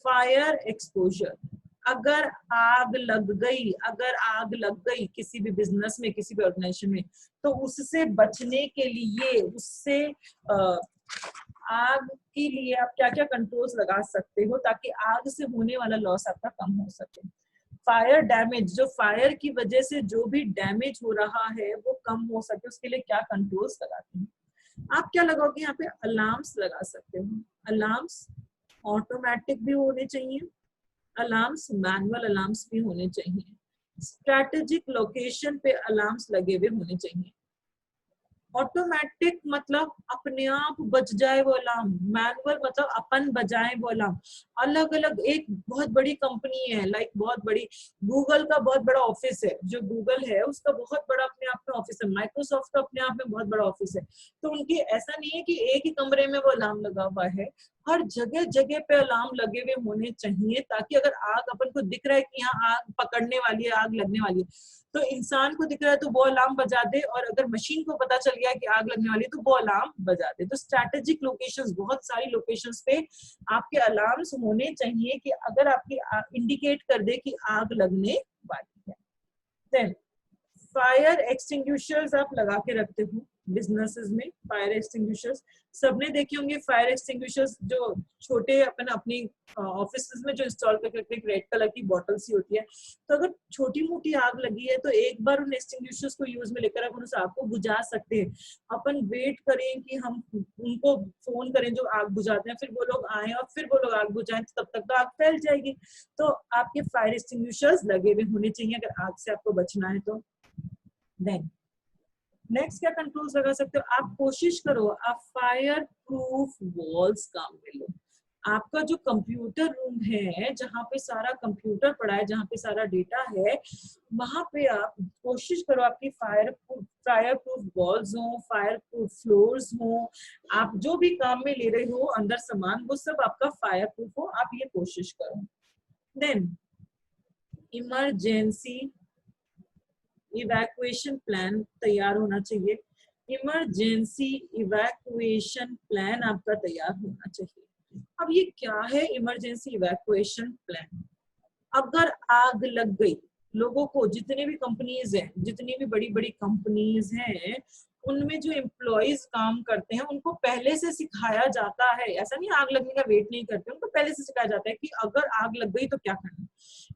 फायर एक्सपोजर, अगर आग लग गई, अगर आग लग गई किसी भी बिजनेस में, किसी भी ऑर्गेनाइजेशन में, तो उससे बचने के लिए, उससे आग के लिए आप क्या क्या कंट्रोल्स लगा सकते हो ताकि आग से होने वाला लॉस आपका कम हो सके। फायर डैमेज, जो फायर की वजह से जो भी डैमेज हो रहा है वो कम हो सके, उसके लिए क्या कंट्रोल्स लगाते हैं? आप क्या लगाओगे यहाँ पे? अलार्म्स लगा सकते हो। अलार्म्स ऑटोमेटिक भी होने चाहिए, अलार्म्स मैनुअल अलार्म्स भी होने चाहिए, स्ट्रैटेजिक लोकेशन पे अलार्म्स लगे हुए होने चाहिए। ऑटोमेटिक मतलब अपने आप बज जाए वो अलार्म, मैनुअल मतलब अपन बजाएं वो अलार्म। अलग अलग, एक बहुत बड़ी कंपनी है, लाइक बहुत बड़ी, गूगल का बहुत बड़ा ऑफिस है, जो गूगल है उसका बहुत बड़ा अपने आप में ऑफिस है, माइक्रोसॉफ्ट का अपने आप में बहुत बड़ा ऑफिस है। तो उनकी ऐसा नहीं है कि एक ही कमरे में वो अलार्म लगा हुआ है, हर जगह जगह पे अलार्म लगे हुए होने चाहिए, ताकि अगर आग अपन को दिख रहा है कि यहाँ आग पकड़ने वाली है, आग लगने वाली है, तो इंसान को दिख रहा है तो वो अलार्म बजा दे, और अगर मशीन को पता चल गया कि आग लगने वाली है तो वो अलार्म बजा दे। तो स्ट्रैटेजिक लोकेशंस, बहुत सारी लोकेशंस पे आपके अलार्म्स होने चाहिए कि अगर आपकी इंडिकेट कर दे कि आग लगने वाली है। देन फायर एक्सटिंग्विशर्स आप लगा के रखते हो बिजनेसेस में। फायर एक्सटिंग्विशर्स सबने देखे होंगे, फायर एक्सटिंग्विशर्स जो छोटे अपन अपनी ऑफिस में जो इंस्टॉल करके रखते हैं, रेड कलर की बॉटल सी होती है। तो अगर छोटी मोटी आग लगी है तो एक बार उन एक्सटिंग्विशर्स को यूज में लेकर अपन उस आग को बुझा सकते हैं। अपन वेट करें कि हम उनको फोन करें जो आग बुझाते हैं, फिर वो लोग आए और फिर वो लोग आग बुझाएं, तब तक तो आग फैल जाएगी। तो आपके फायर एक्सटिंग्विशर्स लगे हुए होने चाहिए अगर आग से आपको बचना है तो। देन नेक्स्ट क्या कंट्रोल्स लगा सकते हो? आप कोशिश करो आप फायर प्रूफ वॉल्स काम में लो। आपका जो कंप्यूटर रूम है, जहाँ पे सारा कंप्यूटर पड़ा है, जहाँ पे सारा डेटा है, वहां पे आप कोशिश करो आपकी फायर प्रूफ वॉल्स हो, फायर प्रूफ फ्लोर्स हो। आप जो भी काम में ले रहे हो अंदर सामान, वो सब आपका फायर प्रूफ हो, आप ये कोशिश करो। देन इमरजेंसी इवैक्यूएशन प्लान तैयार होना चाहिए। इमरजेंसी इवैक्यूएशन प्लान आपका तैयार होना चाहिए। अब ये क्या है इमरजेंसी इवैक्यूएशन प्लान? अगर आग लग गई, लोगों को, जितने भी कंपनीज हैं, जितनी भी बड़ी बड़ी कंपनीज हैं, उनमें जो एम्प्लॉयज काम करते हैं उनको पहले से सिखाया जाता है, ऐसा नहीं आग लगने का वेट नहीं करते, उनको पहले से सिखाया जाता है कि अगर आग लग गई तो क्या करना।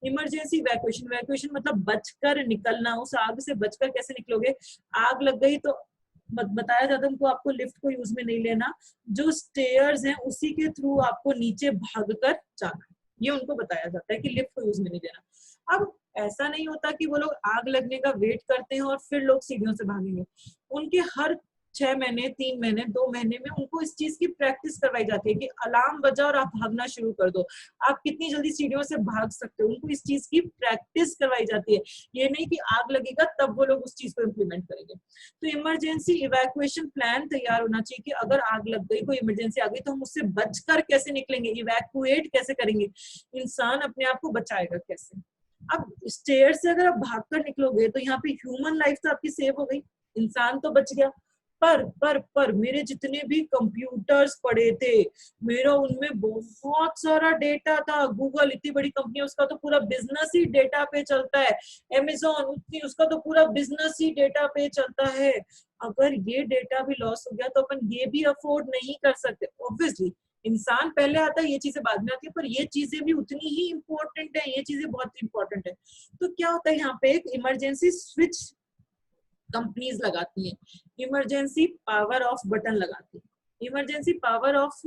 इमरजेंसी इवैक्यूएशन, इवैक्यूएशन मतलब बचकर निकलना। उस आग से बचकर कैसे निकलोगे? आग लग गई तो बताया जाता है उनको, आपको लिफ्ट को यूज में नहीं लेना, जो स्टेयर्स हैं उसी के थ्रू आपको नीचे भागकर जाना, ये उनको बताया जाता है कि लिफ्ट को यूज में नहीं लेना। अब ऐसा नहीं होता कि वो लोग आग लगने का वेट करते हैं और फिर लोग सीढ़ियों से भागेंगे। उनके हर 6 महीने, 3 महीने, 2 महीने में उनको इस चीज की प्रैक्टिस करवाई जाती है कि अलार्म बजा और आप भागना शुरू कर दो, आप कितनी जल्दी सीढ़ियों से भाग सकते हो। उनको इस चीज की प्रैक्टिस करवाई जाती है, ये नहीं कि आग लगेगा तब वो लोग उस चीज को इम्प्लीमेंट करेंगे। तो इमरजेंसी इवैक्यूएशन प्लान तैयार होना चाहिए कि अगर आग लग गई, कोई इमरजेंसी आ गई, तो हम उससे बचकर कैसे निकलेंगे, इवैक्यूएट कैसे करेंगे, इंसान अपने आप को बचाएगा कैसे। अब स्टेयर से अगर आप भागकर निकलोगे तो यहाँ पे ह्यूमन लाइफ तो आपकी सेव हो गई, इंसान तो बच गया, पर मेरे जितने भी कंप्यूटर्स पड़े थे, मेरा उनमें बहुत सारा डेटा था। गूगल इतनी बड़ी कंपनी है, उसका तो पूरा बिजनेस ही डेटा पे चलता है। अमेज़न उतनी, उसका तो पूरा बिजनेस ही डेटा पे चलता है। अगर ये डेटा भी लॉस हो गया तो अपन ये भी अफोर्ड नहीं कर सकते। ऑब्वियसली इंसान पहले आता है, ये चीजें बाद में आती है, पर ये चीजें भी उतनी ही इंपॉर्टेंट है, ये चीजें बहुत इंपॉर्टेंट है। तो क्या होता है, यहाँ पे एक इमरजेंसी स्विच कंपनीज लगाती हैं, इमरजेंसी पावर ऑफ बटन लगाती है। Emergency power off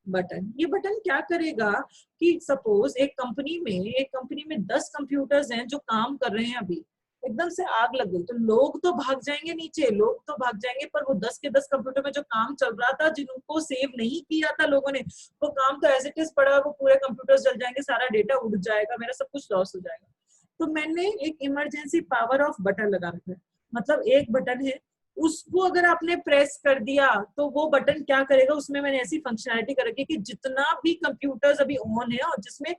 button. ये बटन क्या करेगा कि सपोज एक कंपनी में 10 कंप्यूटर्स हैं जो काम कर रहे हैं, अभी एकदम से आग लग गई तो लोग तो भाग जाएंगे नीचे, लोग तो भाग जाएंगे, पर वो 10 के 10 कंप्यूटर में जो काम चल रहा था, जिनको सेव नहीं किया था लोगों ने, वो काम तो एज इट इज पड़ा, वो पूरे कंप्यूटर्स जल जाएंगे, सारा डेटा उड़ जाएगा, मेरा सब कुछ लॉस हो जाएगा। तो मैंने एक इमरजेंसी पावर ऑफ बटन लगा रखा है, मतलब एक बटन है, उसको अगर आपने प्रेस कर दिया तो वो बटन क्या करेगा, उसमें मैंने ऐसी फंक्शनैलिटी कर रखी है कि जितना भी कंप्यूटर्स अभी ऑन है और जिसमें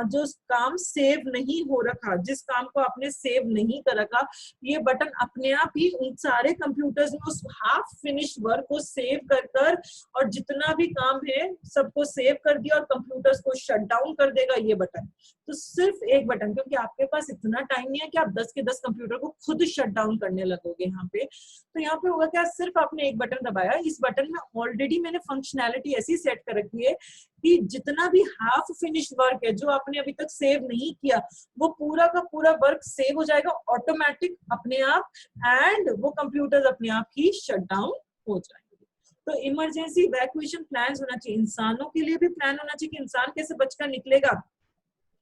जो काम सेव नहीं हो रखा, जिस काम को आपने सेव नहीं कर रखा, ये बटन अपने आप ही उन सारे कंप्यूटर्स में उस हाफ फिनिश वर्क को सेव कर कर और जितना भी काम है सबको सेव कर दिया और कंप्यूटर्स को शट डाउन कर देगा ये बटन। तो सिर्फ एक बटन, क्योंकि आपके पास इतना टाइम नहीं है कि आप 10 के 10 कंप्यूटर को खुद शट डाउन करने लगोगे यहाँ पे। तो यहाँ पे होगा क्या, सिर्फ आपने एक बटन दबाया, इस बटन में ऑलरेडी मैंने फंक्शनैलिटी ऐसी सेट कर रखी है कि जितना भी हाफ फिनिश वर्क है जो आपने अभी तक सेव नहीं किया, वो पूरा का पूरा वर्क सेव हो जाएगा ऑटोमेटिक अपने आप, एंड वो कंप्यूटर्स अपने आप ही शट डाउन हो जाएंगे। तो इमरजेंसी इवैक्यूएशन प्लान होना चाहिए, इंसानों के लिए भी प्लान होना चाहिए कि इंसान कैसे बचकर निकलेगा,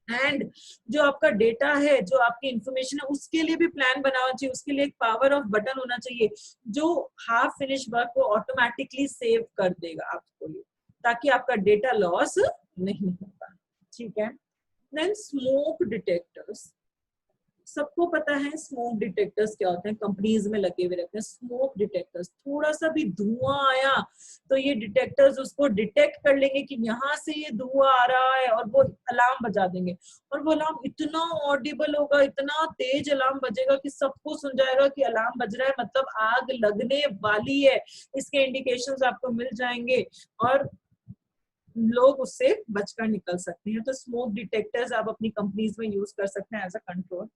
एंड जो आपका डेटा है, जो आपकी इंफॉर्मेशन है, उसके लिए भी प्लान बनाना चाहिए, उसके लिए एक पावर ऑफ बटन होना चाहिए जो हाफ फिनिश वर्क को ऑटोमेटिकली सेव कर देगा आपको, ताकि आपका डेटा लॉस नहीं होगा। ठीक है। देन स्मोक डिटेक्टर्स, सबको पता है स्मोक डिटेक्टर्स क्या होते हैं, कंपनीज में लगे हुए रहते हैं स्मोक डिटेक्टर्स। थोड़ा सा भी धुआं आया तो ये डिटेक्टर्स उसको डिटेक्ट कर लेंगे कि यहाँ से ये धुआं आ रहा है और वो अलार्म बजा देंगे, और वो अलार्म इतना ऑडिबल होगा, इतना तेज अलार्म बजेगा कि सबको सुन जाएगा कि अलार्म बज रहा है, मतलब आग लगने वाली है, इसके इंडिकेशंस आपको मिल जाएंगे और लोग उससे बचकर निकल सकते हैं। तो स्मोक डिटेक्टर्स आप अपनी कंपनीज में यूज कर सकते हैं एज अ कंट्रोल।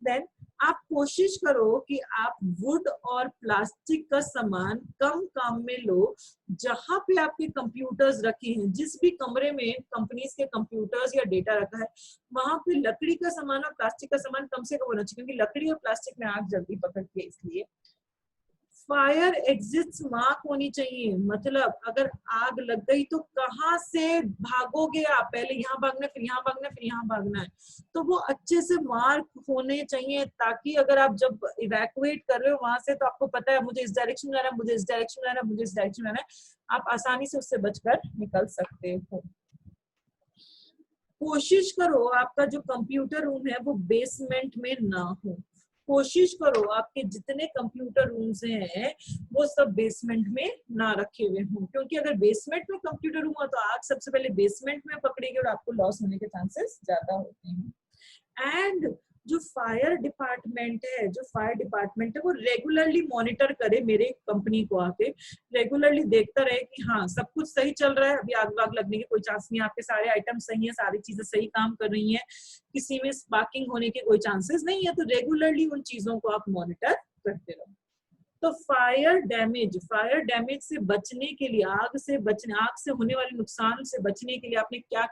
देन आप कोशिश करो कि आप वुड और प्लास्टिक का सामान कम काम में लो। जहां पे आपके कंप्यूटर्स रखे हैं, जिस भी कमरे में कंपनीज के कंप्यूटर्स या डेटा रखा है, वहां पे लकड़ी का सामान और प्लास्टिक का सामान कम से कम होना चाहिए, क्योंकि लकड़ी और प्लास्टिक में आग जल्दी पकड़ती है। इसलिए फायर एग्जिट मार्क होनी चाहिए, मतलब अगर आग लग गई तो कहाँ से भागोगे आप, पहले यहाँ भागना, फिर यहाँ भागना, फिर यहाँ भागना है, तो वो अच्छे से मार्क होने चाहिए, ताकि अगर आप जब इवैक्यूएट कर रहे हो वहां से, तो आपको पता है मुझे इस डायरेक्शन में जाना है, मुझे इस डायरेक्शन में जाना है, मुझे इस डायरेक्शन में जाना है, आप आसानी से उससे बचकर निकल सकते हो। कोशिश करो आपका जो कंप्यूटर रूम है वो बेसमेंट में ना हो, कोशिश करो आपके जितने कंप्यूटर रूम्स हैं वो सब बेसमेंट में ना रखे हुए हों, क्योंकि अगर बेसमेंट में कंप्यूटर रूम हो तो आग सबसे पहले बेसमेंट में पकड़ेगी और आपको लॉस होने के चांसेस ज्यादा होते हैं। एंड जो फायर डिपार्टमेंट है वो रेगुलरली मॉनिटर करे मेरे कंपनी को आके, रेगुलरली देखता रहे कि हाँ सब कुछ सही चल रहा है, अभी आग वाग लगने की कोई चांस नहीं है, आपके सारे आइटम सही है, सारी चीजें सही काम कर रही हैं, किसी में स्पार्किंग होने के कोई चांसेस नहीं है, तो रेगुलरली उन चीजों को आप मॉनिटर करते रहो। तो फायर डैमेज से बचने के लिए, आग से होने वाले नुकसान से बचने के लिए आपने क्या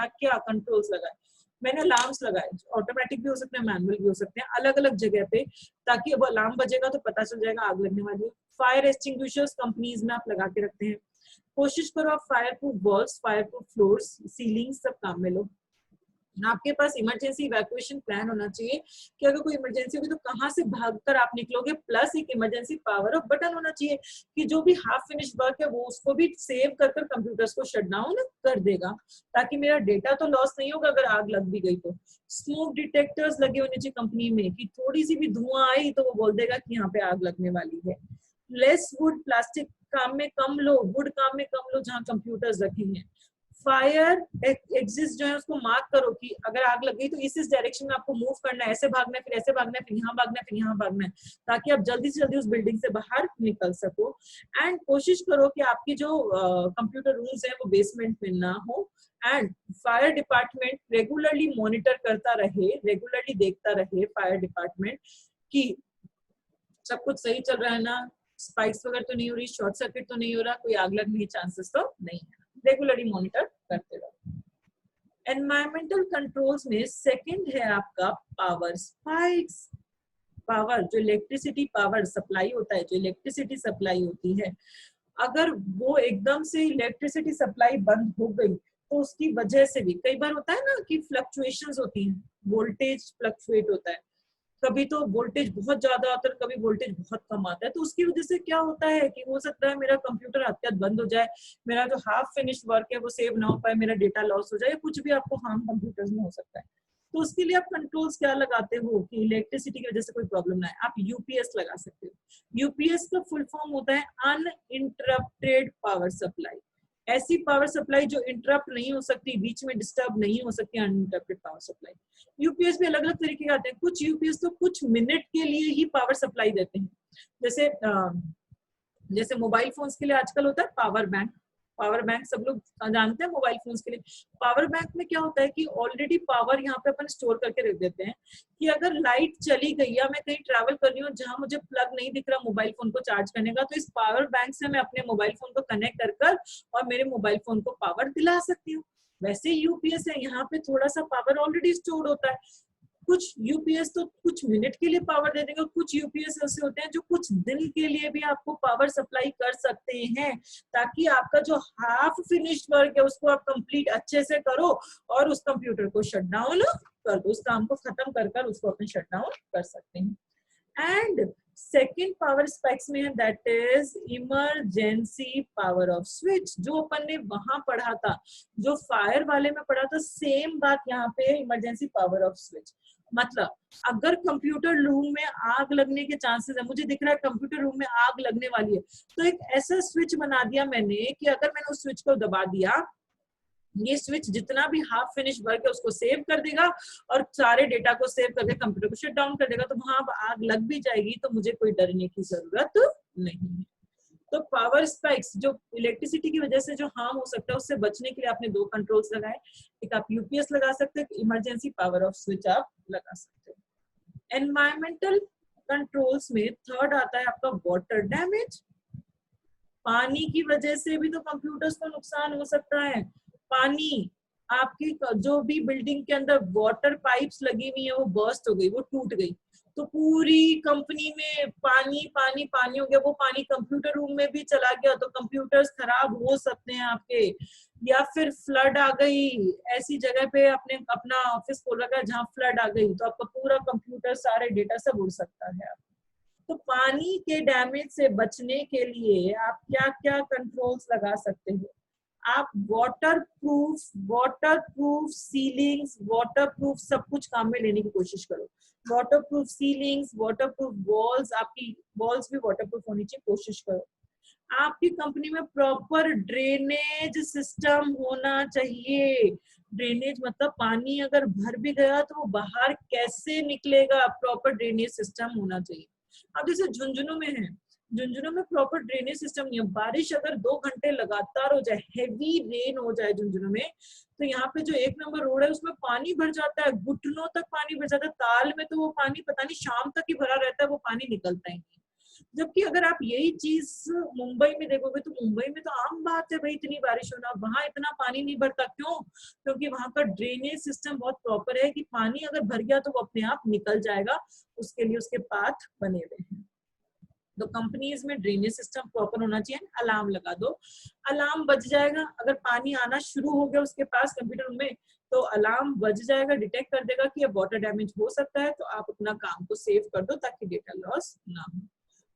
क्या कंट्रोल्स लगाए। मैंने अलार्म्स लगाए, ऑटोमेटिक भी हो सकते हैं, मैनुअल भी हो सकते हैं, अलग अलग जगह पे, ताकि अब अलार्म बजेगा तो पता चल जाएगा आग लगने वाली है। फायर एक्सटिंग्विशर्स कंपनीज में आप लगा के रखते हैं। कोशिश करो आप fire proof walls, fire proof floors, ceiling सब काम में लो। आपके पास इमरजेंसी इवैक्यूएशन प्लान होना चाहिए कि अगर कोई इमरजेंसी होगी तो कहां से भागकर आप निकलोगे, प्लस एक इमरजेंसी पावर ऑफ बटन होना चाहिए कि जो भी हाफ फिनिश वर्क है वो उसको भी सेव कर कंप्यूटर्स को शट डाउन कर देगा, ताकि मेरा डेटा तो लॉस नहीं होगा अगर आग लग भी गई तो। स्मोक डिटेक्टर्स लगे होने चाहिए कंपनी में कि थोड़ी सी भी धुआं आई तो वो बोल देगा कि यहाँ पे आग लगने वाली है। लेस वुड, प्लास्टिक काम में कम लो, वुड काम में कम लो जहाँ कंप्यूटर्स रखे हैं। फायर एग्जिस्ट जो है उसको मार्क करो कि अगर आग लग गई तो इस डायरेक्शन में आपको मूव करना है, ऐसे भागना है, फिर ऐसे भागना है, फिर यहाँ भागना है, फिर यहाँ भागना है, ताकि आप जल्दी से जल्दी उस बिल्डिंग से बाहर निकल सको। एंड कोशिश करो कि आपकी जो कंप्यूटर रूम्स हैं वो बेसमेंट में ना हो। And fire department regularly monitor करता रहे, रेगुलरली देखता रहे फायर डिपार्टमेंट कि सब कुछ सही चल रहा है ना, स्पाइक्स वगैरह तो नहीं हो रही, शॉर्ट सर्किट तो नहीं हो रहा, कोई आग लगने के चांसेस तो नहीं है, रेगुलरली मॉनिटर करते रहो। एनवायरमेंटल कंट्रोल्स में सेकंड है आपका पावर स्पाइक्स। पावर जो इलेक्ट्रिसिटी पावर सप्लाई होता है, जो इलेक्ट्रिसिटी सप्लाई होती है अगर वो एकदम से इलेक्ट्रिसिटी सप्लाई बंद हो गई तो उसकी वजह से भी कई बार होता है ना कि फ्लक्चुएशंस होती हैं, वोल्टेज फ्लक्चुएट होता है, कभी तो वोल्टेज बहुत ज्यादा आता है, कभी वोल्टेज बहुत कम आता है, तो उसकी वजह से क्या होता है कि हो सकता है मेरा कंप्यूटर हद बंद हो जाए, मेरा जो हाफ फिनिश्ड वर्क है वो सेव ना हो पाए, मेरा डेटा लॉस हो जाए, कुछ भी आपको हार्म कंप्यूटर्स में हो सकता है। तो उसके लिए आप कंट्रोल्स क्या लगाते हो कि इलेक्ट्रिसिटी की वजह से कोई प्रॉब्लम ना है, आप यूपीएस लगा सकते हो। यूपीएस का फुल फॉर्म होता है अनइंटरप्टेड पावर सप्लाई, ऐसी पावर सप्लाई जो इंटरप्ट नहीं हो सकती, बीच में डिस्टर्ब नहीं हो सकती, अनइंटरप्टेड पावर सप्लाई। यूपीएस भी अलग अलग तरीके के आते हैं, कुछ यूपीएस तो कुछ मिनट के लिए ही पावर सप्लाई देते हैं, जैसे जैसे मोबाइल फोन्स के लिए आजकल होता है पावर बैंक, पावर बैंक सब लोग जानते हैं मोबाइल फोन्स के लिए। पावर बैंक में क्या होता है कि ऑलरेडी पावर यहाँ पे अपन स्टोर करके रख देते हैं कि अगर लाइट चली गई या मैं कहीं ट्रैवल कर रही हूँ जहां मुझे प्लग नहीं दिख रहा मोबाइल फोन को चार्ज करने का, तो इस पावर बैंक से मैं अपने मोबाइल फोन को कनेक्ट कर और मेरे मोबाइल फोन को पावर दिला सकती हूँ। वैसे यूपीएस है, यहाँ पे थोड़ा सा पावर ऑलरेडी स्टोर होता है। कुछ यूपीएस तो कुछ मिनट के लिए पावर दे देंगे, कुछ यूपीएस ऐसे होते हैं जो कुछ दिन के लिए भी आपको पावर सप्लाई कर सकते हैं, ताकि आपका जो हाफ फिनिश्ड वर्क है उसको आप कंप्लीट अच्छे से करो और उस कंप्यूटर को शट डाउन कर दो, उस काम को खत्म कर उसको अपने शट डाउन कर सकते हैं। एंड सेकेंड पावर स्पेक्स में है that is emergency power off switch, जो अपन ने वहां पढ़ा था, जो फायर वाले में पढ़ा था, सेम बात यहाँ पे इमरजेंसी पावर ऑफ स्विच। मतलब अगर कंप्यूटर रूम में आग लगने के चांसेस है, मुझे दिख रहा है कंप्यूटर रूम में आग लगने वाली है, तो एक ऐसा स्विच बना दिया मैंने कि अगर मैंने उस स्विच को दबा दिया, ये स्विच जितना भी हाफ फिनिश वर्क है उसको सेव कर देगा और सारे डेटा को सेव करके कंप्यूटर को शट डाउन कर देगा, तो वहां आग लग भी जाएगी तो मुझे कोई डरने की जरूरत नहीं है। तो पावर स्पाइक्स जो इलेक्ट्रिसिटी की वजह से जो हार्म हो सकता है उससे बचने के लिए आपने दो कंट्रोल्स लगाए, एक आप यूपीएस लगा सकते हो, इमरजेंसी पावर ऑफ स्विच आप लगा सकते हो। एनवायरमेंटल कंट्रोल्स में थर्ड आता है आपका वाटर डैमेज। पानी की वजह से भी तो कंप्यूटर्स को नुकसान हो सकता है। पानी, आपकी जो भी बिल्डिंग के अंदर वाटर पाइप्स लगी हुई है वो बर्स्ट हो गई, वो टूट गई, तो पूरी कंपनी में पानी पानी पानी हो गया, वो पानी कंप्यूटर रूम में भी चला गया तो कंप्यूटर्स खराब हो सकते हैं आपके। या फिर फ्लड आ गई, ऐसी जगह पे आपने अपना ऑफिस खोल रखा है जहाँ फ्लड आ गई तो आपका पूरा कंप्यूटर सारे डेटा सब उड़ सकता है। तो पानी के डैमेज से बचने के लिए आप क्या क्या कंट्रोल्स लगा सकते हो? आप water proof ceilings, water proof सब कुछ काम में लेने की कोशिश करो। Water proof ceilings, water proof walls, आपकी वॉल्स भी वाटर प्रूफ होनी चाहिए, कोशिश करो। आपकी कंपनी में प्रॉपर ड्रेनेज सिस्टम होना चाहिए। ड्रेनेज मतलब पानी अगर भर भी गया तो वो बाहर कैसे निकलेगा, प्रॉपर ड्रेनेज सिस्टम होना चाहिए। अब जैसे झुंझुनू में है, झुंझुनू में प्रॉपर ड्रेनेज सिस्टम नहीं है, बारिश अगर 2 घंटे लगातार हो जाए, हेवी रेन हो जाए झुंझुनू में, तो यहाँ पे जो 1 नंबर रोड है उसमें पानी भर जाता है, घुटनों तक पानी भर जाता है, ताल में तो वो पानी पता नहीं शाम तक ही भरा रहता है, वो पानी निकलता ही नहीं। जबकि अगर आप यही चीज मुंबई में देखोगे तो मुंबई में तो आम बात है भाई इतनी बारिश होना, वहां इतना पानी नहीं भरता। क्यों? क्योंकि वहां का ड्रेनेज सिस्टम बहुत प्रॉपर है कि पानी अगर भर गया तो वो अपने आप निकल जाएगा, उसके लिए उसके पाथ बने हुए हैं। तो कंपनीज में ड्रेनेज सिस्टम प्रॉपर होना चाहिए। अलार्म लगा दो, अलार्म बज जाएगा, अगर पानी आना शुरू हो गया उसके पास कंप्यूटर में तो अलार्म बज जाएगा, डिटेक्ट कर देगा कि अब वाटर डैमेज हो सकता है, तो आप अपना काम को सेव कर दो ताकि डेटा लॉस ना हो।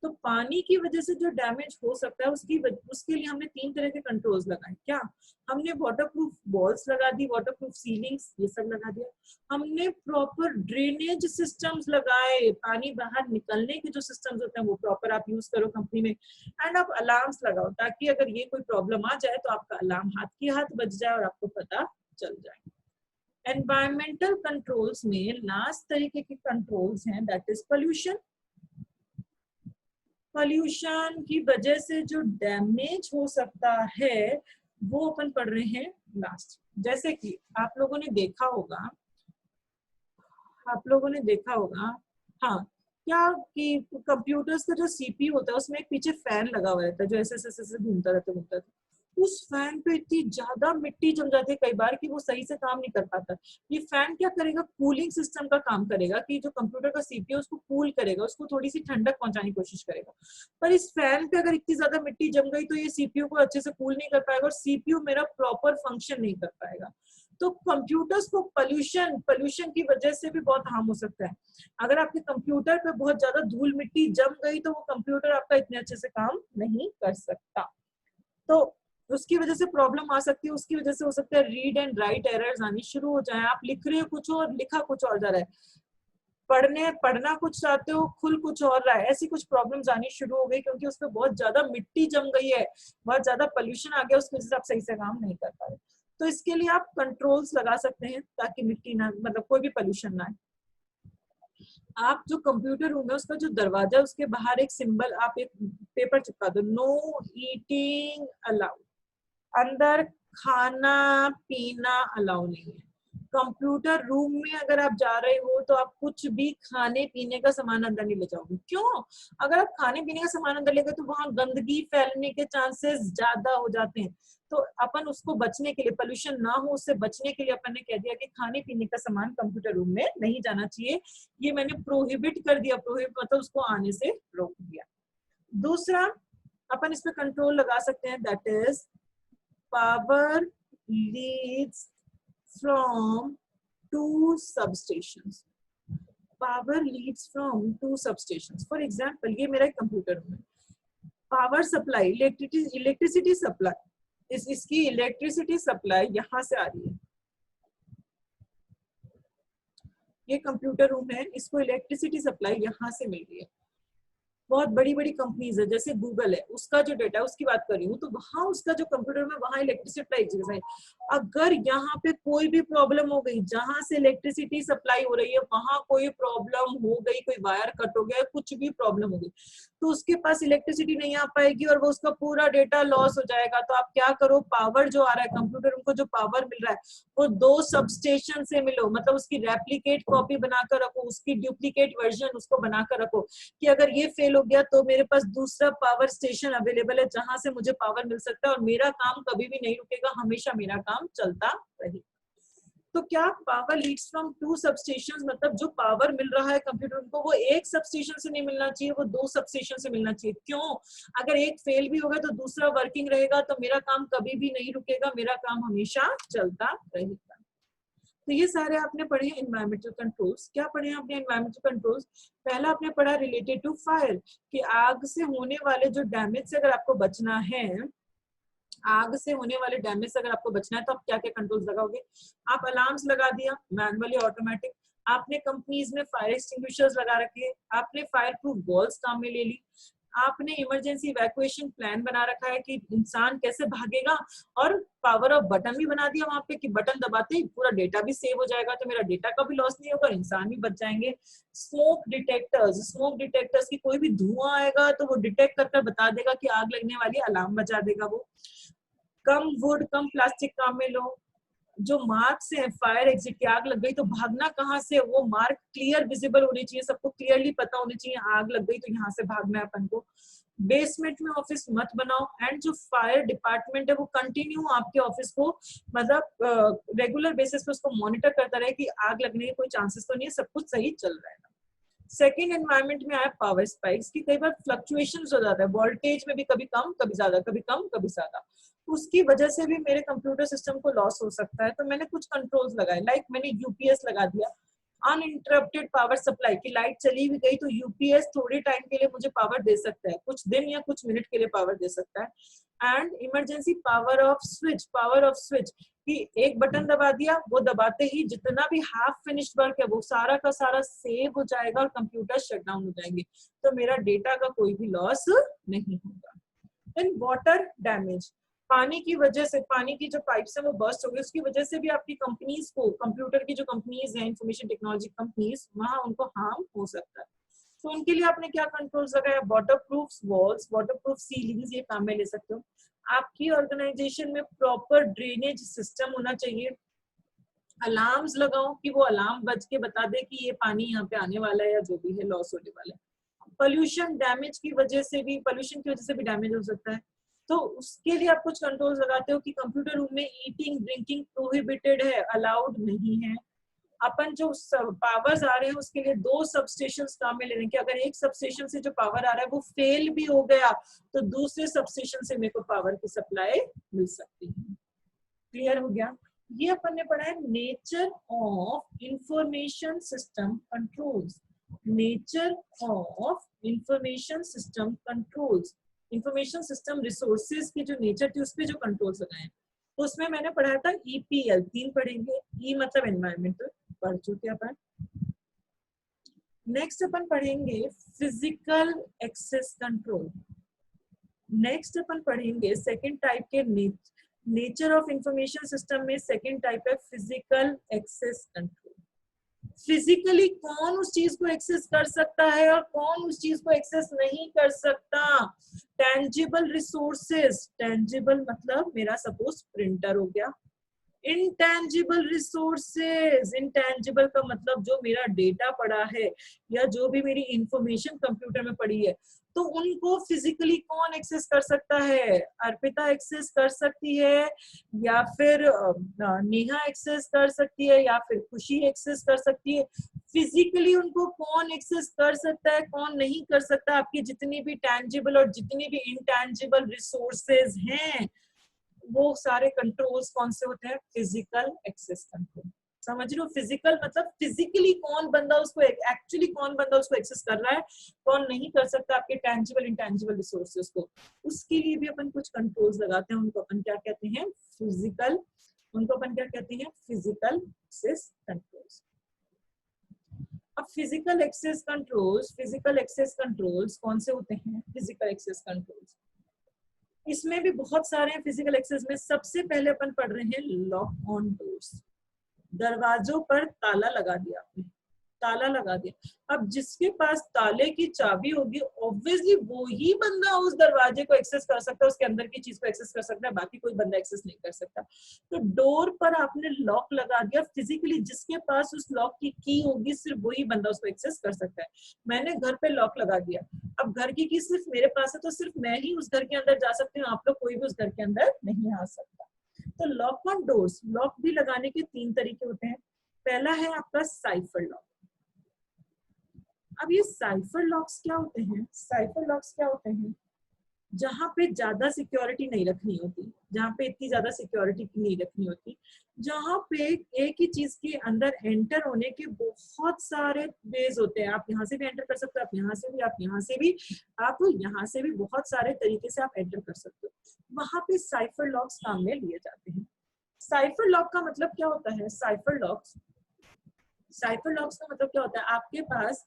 तो पानी की वजह से जो डैमेज हो सकता है उसके लिए हमने 3 तरह के कंट्रोल्स लगाए। क्या हमने? वाटरप्रूफ वॉल्स लगा दी, वाटरप्रूफ सीलिंग्स, ये सब लगा दिया। हमने प्रॉपर ड्रेनेज सिस्टम्स लगाए, पानी बाहर निकलने के जो सिस्टम्स होते हैं वो प्रॉपर आप यूज करो कंपनी में। एंड आप अलार्म्स लगाओ ताकि अगर ये कोई प्रॉब्लम आ जाए तो आपका अलार्म हाथ की हाथ बज जाए और आपको पता चल जाए। एनवायरमेंटल कंट्रोल्स में लास्ट तरीके के कंट्रोल्स हैं दैट इज पोल्यूशन। पोल्यूशन की वजह से जो डैमेज हो सकता है वो अपन पढ़ रहे हैं लास्ट। जैसे कि आप लोगों ने देखा होगा, हाँ, क्या कि कंप्यूटर्स का जो सीपीयू होता है उसमें एक पीछे फैन लगा हुआ रहता है जो ऐसे ऐसे घूमता रहता है। उस फैन पे इतनी ज्यादा मिट्टी जम जाती है कई बार कि वो सही से काम नहीं कर पाता। ये फैन क्या करेगा, कूलिंग सिस्टम का काम करेगा कि जो कंप्यूटर का सीपीयू उसको कूल करेगा, उसको थोड़ी सी ठंडक पहुंचाने की कोशिश करेगा। पर इस फैन पे अगर इतनी ज्यादा मिट्टी जम गई तो ये सीपीयू को अच्छे से कूल नहीं कर पाएगा और सीपीयू मेरा प्रॉपर फंक्शन नहीं कर पाएगा। तो कंप्यूटर्स को पोल्यूशन की वजह से भी बहुत हार्म हो सकता है। अगर आपके कंप्यूटर पे बहुत ज्यादा धूल मिट्टी जम गई तो वो कंप्यूटर आपका इतने अच्छे से काम नहीं कर सकता, तो उसकी वजह से प्रॉब्लम आ सकती है। उसकी वजह से हो सकता है रीड एंड राइट एरर्स आनी शुरू हो जाए, आप लिख रहे हो कुछ और लिखा कुछ और जा रहा है, पढ़ना कुछ चाहते हो खुल कुछ और रहा है, ऐसी कुछ प्रॉब्लम्स आनी शुरू हो गई क्योंकि उसमें बहुत ज्यादा मिट्टी जम गई है, बहुत ज्यादा पोल्यूशन आ गया, उसकी वजह से आप सही से काम नहीं कर पा रहे। तो इसके लिए आप कंट्रोल्स लगा सकते हैं ताकि मिट्टी ना, मतलब कोई भी पोल्यूशन ना आए। आप जो कंप्यूटर रूम है उसका जो दरवाजा है उसके बाहर एक सिंबल, आप एक पेपर चिपका दो, नो ईटिंग अलाउड, अंदर खाना पीना अलाउ नहीं है। कंप्यूटर रूम में अगर आप जा रहे हो तो आप कुछ भी खाने पीने का सामान अंदर नहीं ले जाओगे। क्यों? अगर आप खाने पीने का सामान अंदर ले गए तो वहां गंदगी फैलने के चांसेस ज्यादा हो जाते हैं। तो अपन उसको बचने के लिए, पोल्यूशन ना हो उससे बचने के लिए अपन ने कह दिया कि खाने पीने का सामान कंप्यूटर रूम में नहीं जाना चाहिए। ये मैंने प्रोहिबिट कर दिया, प्रोहिबिट मतलब उसको आने से रोक दिया। दूसरा अपन इस पे कंट्रोल लगा सकते हैं, that is power leads from two substations. Power leads from two substations. For example, ये मेरा कंप्यूटर रूम है, पावर सप्लाई, इलेक्ट्रिसिटी सप्लाई, इसकी इलेक्ट्रिसिटी सप्लाई यहाँ से आ रही है। ये कंप्यूटर रूम है, इसको इलेक्ट्रिसिटी सप्लाई यहाँ से मिल रही है। बहुत बड़ी बड़ी कंपनीज है जैसे गूगल है, उसका जो डेटा है उसकी बात कर रही हूँ, तो वहां उसका जो कंप्यूटर में वहां इलेक्ट्रिसिटी सप्लाई है। अगर यहाँ पे कोई भी प्रॉब्लम हो गई, जहां से इलेक्ट्रिसिटी सप्लाई हो रही है वहां कोई प्रॉब्लम हो गई, कोई वायर कट हो गया, कुछ भी प्रॉब्लम हो गई, तो उसके पास इलेक्ट्रिसिटी नहीं आ पाएगी और वो उसका पूरा डेटा लॉस हो जाएगा। तो आप क्या करो, पावर जो आ रहा है कंप्यूटर को, जो पावर मिल रहा है वो दो सबस्टेशन से मिलो, मतलब उसकी रेप्लिकेट कॉपी बनाकर रखो, उसकी डुप्लीकेट वर्जन उसको बनाकर रखो कि अगर ये फेल हो गया तो मेरे पास दूसरा पावर स्टेशन अवेलेबल है जहां से मुझे पावर मिल सकता है और मेरा काम कभी भी नहीं रुकेगा, हमेशा मेरा काम चलता रहेगा। तो क्या power leads from to substations, मतलब जो पावर मिल रहा है कंप्यूटर को वो एक सबस्टेशन से नहीं मिलना चाहिए, वो दो सबस्टेशन से मिलना चाहिए। क्यों? अगर एक फेल भी होगा तो दूसरा वर्किंग रहेगा, तो मेरा काम कभी भी नहीं रुकेगा, मेरा काम हमेशा चलता रहेगा। तो ये सारे आपने पढ़े एनवायरमेंटल कंट्रोल्स। क्या पढ़े आपने एनवायरमेंटल कंट्रोल्स? पहला आपने पढ़ा रिलेटेड टू फायर, कि आग से होने वाले जो डैमेज से अगर आपको बचना है, आग से होने वाले डैमेज से अगर आपको बचना है तो आप क्या क्या कंट्रोल्स लगाओगे? आप अलार्म्स लगा दिया, मैनुअली ऑटोमेटिक। आपने कंपनीज में फायर एक्सटिंग्विशर्स लगा रखे, आपने फायर प्रूफ वॉल्स काम में ले ली, आपने इमरजेंसी इवैक्यूएशन प्लान बना रखा है कि इंसान कैसे भागेगा, और पावर ऑफ बटन भी बना दिया वहां पे कि बटन दबाते ही पूरा डेटा भी सेव हो जाएगा, तो मेरा डेटा का भी लॉस नहीं होगा, इंसान भी बच जाएंगे। स्मोक डिटेक्टर्स की कोई भी धुआं आएगा तो वो डिटेक्ट कर बता देगा कि आग लगने वाली, अलार्म बजा देगा वो। कम वुड कम प्लास्टिक काम में लो। जो मार्क्स है फायर एग्जिट की, आग लग गई तो भागना कहाँ से, वो मार्क क्लियर विजिबल होनी चाहिए, सबको क्लियरली पता होनी चाहिए आग लग गई तो यहाँ से भागना है अपन को। बेसमेंट में ऑफिस मत बनाओ, एंड जो फायर डिपार्टमेंट है वो कंटिन्यू आपके ऑफिस को, मतलब रेगुलर बेसिस पे उसको मॉनिटर करता रहे कि आग लगने के कोई चांसेस तो नहीं है, सब कुछ सही चल रहा है। सेकेंड एनवायरमेंट में आया पावर स्पाइक्स की, कई बार फ्लक्चुएशन हो जाता है वोल्टेज में भी, कभी कम कभी ज्यादा, कभी कम कभी ज्यादा, उसकी वजह से भी मेरे कंप्यूटर सिस्टम को लॉस हो सकता है। तो मैंने कुछ कंट्रोल्स लगाए, लाइक मैंने यूपीएस लगा दिया, अनइंटरप्टेड पावर सप्लाई, की लाइट चली भी गई तो यूपीएस थोड़े टाइम के लिए मुझे पावर दे सकता है, कुछ दिन या कुछ मिनट के लिए पावर दे सकता है। And emergency power off switch कि एक बटन दबा दिया, वो दबाते ही जितना भी हाफ फिनिश्ड वर्क है वो सारा का सारा सेव हो जाएगा और कंप्यूटर शट डाउन हो जाएंगे, तो मेरा डेटा का कोई भी लॉस नहीं होगा। देन वाटर डैमेज, पानी की वजह से, पानी की जो पाइप्स है वो बर्स्ट हो गई, उसकी वजह से भी आपकी कंपनीज को, कंप्यूटर की जो कंपनीज हैं इंफॉर्मेशन टेक्नोलॉजी कंपनीज, वहां उनको हार्म हो सकता है। तो उनके लिए आपने क्या कंट्रोल्स लगाया? वाटरप्रूफ वॉल्स, वाटरप्रूफ सीलिंग्स, ये काम में ले सकते हो। आपकी ऑर्गेनाइजेशन में प्रॉपर ड्रेनेज सिस्टम होना चाहिए। अलार्म्स लगाओ कि वो अलार्म बज के बता दे कि ये पानी यहाँ पे आने वाला है या जो भी है लॉस होने वाला है। पोल्यूशन डैमेज की वजह से भी, पोल्यूशन की वजह से भी डैमेज हो सकता है। तो उसके लिए आप कुछ कंट्रोल्स लगाते हो कि कंप्यूटर रूम में ईटिंग ड्रिंकिंग प्रोहिबिटेड है, अलाउड नहीं है। अपन जो पावर्स आ रहे हैं उसके लिए 2 सबस्टेशन काम में ले रहे हैं कि अगर एक सबस्टेशन से जो पावर आ रहा है वो फेल भी हो गया तो दूसरे सबस्टेशन से मेरे को पावर की सप्लाई मिल सकती है। क्लियर हो गया? ये अपन ने पढ़ा है nature of information system controls. Nature of information system controls, information system resources की जो नेचर थी उस पर जो कंट्रोल्स लगाए। तो उसमें मैंने पढ़ाया था EPL, 3 पढ़ेंगे। ई मतलब एनवायरमेंटल, पढ़ चुके अपन। नेक्स्ट अपन पढ़ेंगे फिजिकल एक्सेस कंट्रोल। नेक्स्ट अपन पढ़ेंगे सेकंड टाइप के नेचर ऑफ इंफॉर्मेशन सिस्टम में सेकंड टाइप है फिजिकल एक्सेस कंट्रोल। फिजिकली कौन उस चीज को एक्सेस कर सकता है और कौन उस चीज को एक्सेस नहीं कर सकता। टेंजिबल रिसोर्सेज, टेंजिबल मतलब मेरा सपोज प्रिंटर हो गया। इंटेंजिबल रिसोर्सेज, इंटेंजिबल का मतलब जो मेरा डेटा पड़ा है या जो भी मेरी इंफॉर्मेशन कंप्यूटर में पड़ी है, तो उनको फिजिकली कौन एक्सेस कर सकता है। अर्पिता एक्सेस कर सकती है, या फिर नेहा एक्सेस कर सकती है, या फिर खुशी एक्सेस कर सकती है। फिजिकली उनको कौन एक्सेस कर सकता है, कौन नहीं कर सकता। आपकी जितनी भी टेंजिबल और जितनी भी इंटेंजिबल रिसोर्सेज हैं वो सारे कंट्रोल्स कौन से होते हैं, फिजिकल एक्सेस कंट्रोल। समझ रहे हो? फिजिकल मतलब फिजिकली कौन बंदा उसको, एक्चुअली कौन बंदा उसको एक्सेस कर रहा है, कौन नहीं कर सकता आपके टेंजिबल इंटेंजिबल रिसोर्सेज को। उसके लिए भी अपन कुछ कंट्रोल्स लगाते हैं, उनको अपन क्या कहते हैं, फिजिकल, उनको अपन क्या कहते हैं, फिजिकल एक्सेस कंट्रोल्स। अब फिजिकल एक्सेस कंट्रोल्स कौन से होते हैं, फिजिकल एक्सेस कंट्रोल्स इसमें भी बहुत सारे हैं। फिजिकल एक्सेस में सबसे पहले अपन पढ़ रहे हैं लॉक ऑन डोर्स। दरवाजों पर ताला लगा दिया आपने, ताला लगा दिया। अब जिसके पास ताले की चाबी होगी ऑब्वियसली वो ही बंदा उस दरवाजे को एक्सेस कर सकता है, उसके अंदर की चीज को एक्सेस कर सकता है, बाकी कोई बंदा एक्सेस नहीं कर सकता। तो डोर पर आपने लॉक लगा दिया, फिजिकली जिसके पास उस लॉक की की होगी सिर्फ वही बंदा उसको एक्सेस कर सकता है। मैंने घर पे लॉक लगा दिया, अब घर की सिर्फ मेरे पास है तो सिर्फ मैं ही उस घर के अंदर जा सकती हूँ, आप लोग कोई भी उस घर के अंदर नहीं आ सकता। तो लॉक ऑन डोर्स, लॉक भी लगाने के 3 तरीके होते हैं। पहला है आपका साइफर लॉक। अब ये साइफर लॉक्स क्या होते हैं, साइफर लॉक्स क्या होते हैं, जहां पे ज्यादा सिक्योरिटी नहीं रखनी होती, जहां पे इतनी ज्यादा सिक्योरिटी नहीं रखनी होती, जहां पे एक ही चीज के अंदर एंटर होने के बहुत सारे वेज होते हैं। आप यहाँ से भी एंटर कर सकते हो, आप यहाँ से भी, आप यहाँ से भी, आप यहाँ से भी, बहुत सारे तरीके से आप एंटर कर सकते हो। वहां पे साइफर लॉक्स काम में लिए जाते हैं। साइफर लॉक का मतलब क्या होता है, साइफर लॉक्स का मतलब क्या होता है, आपके पास,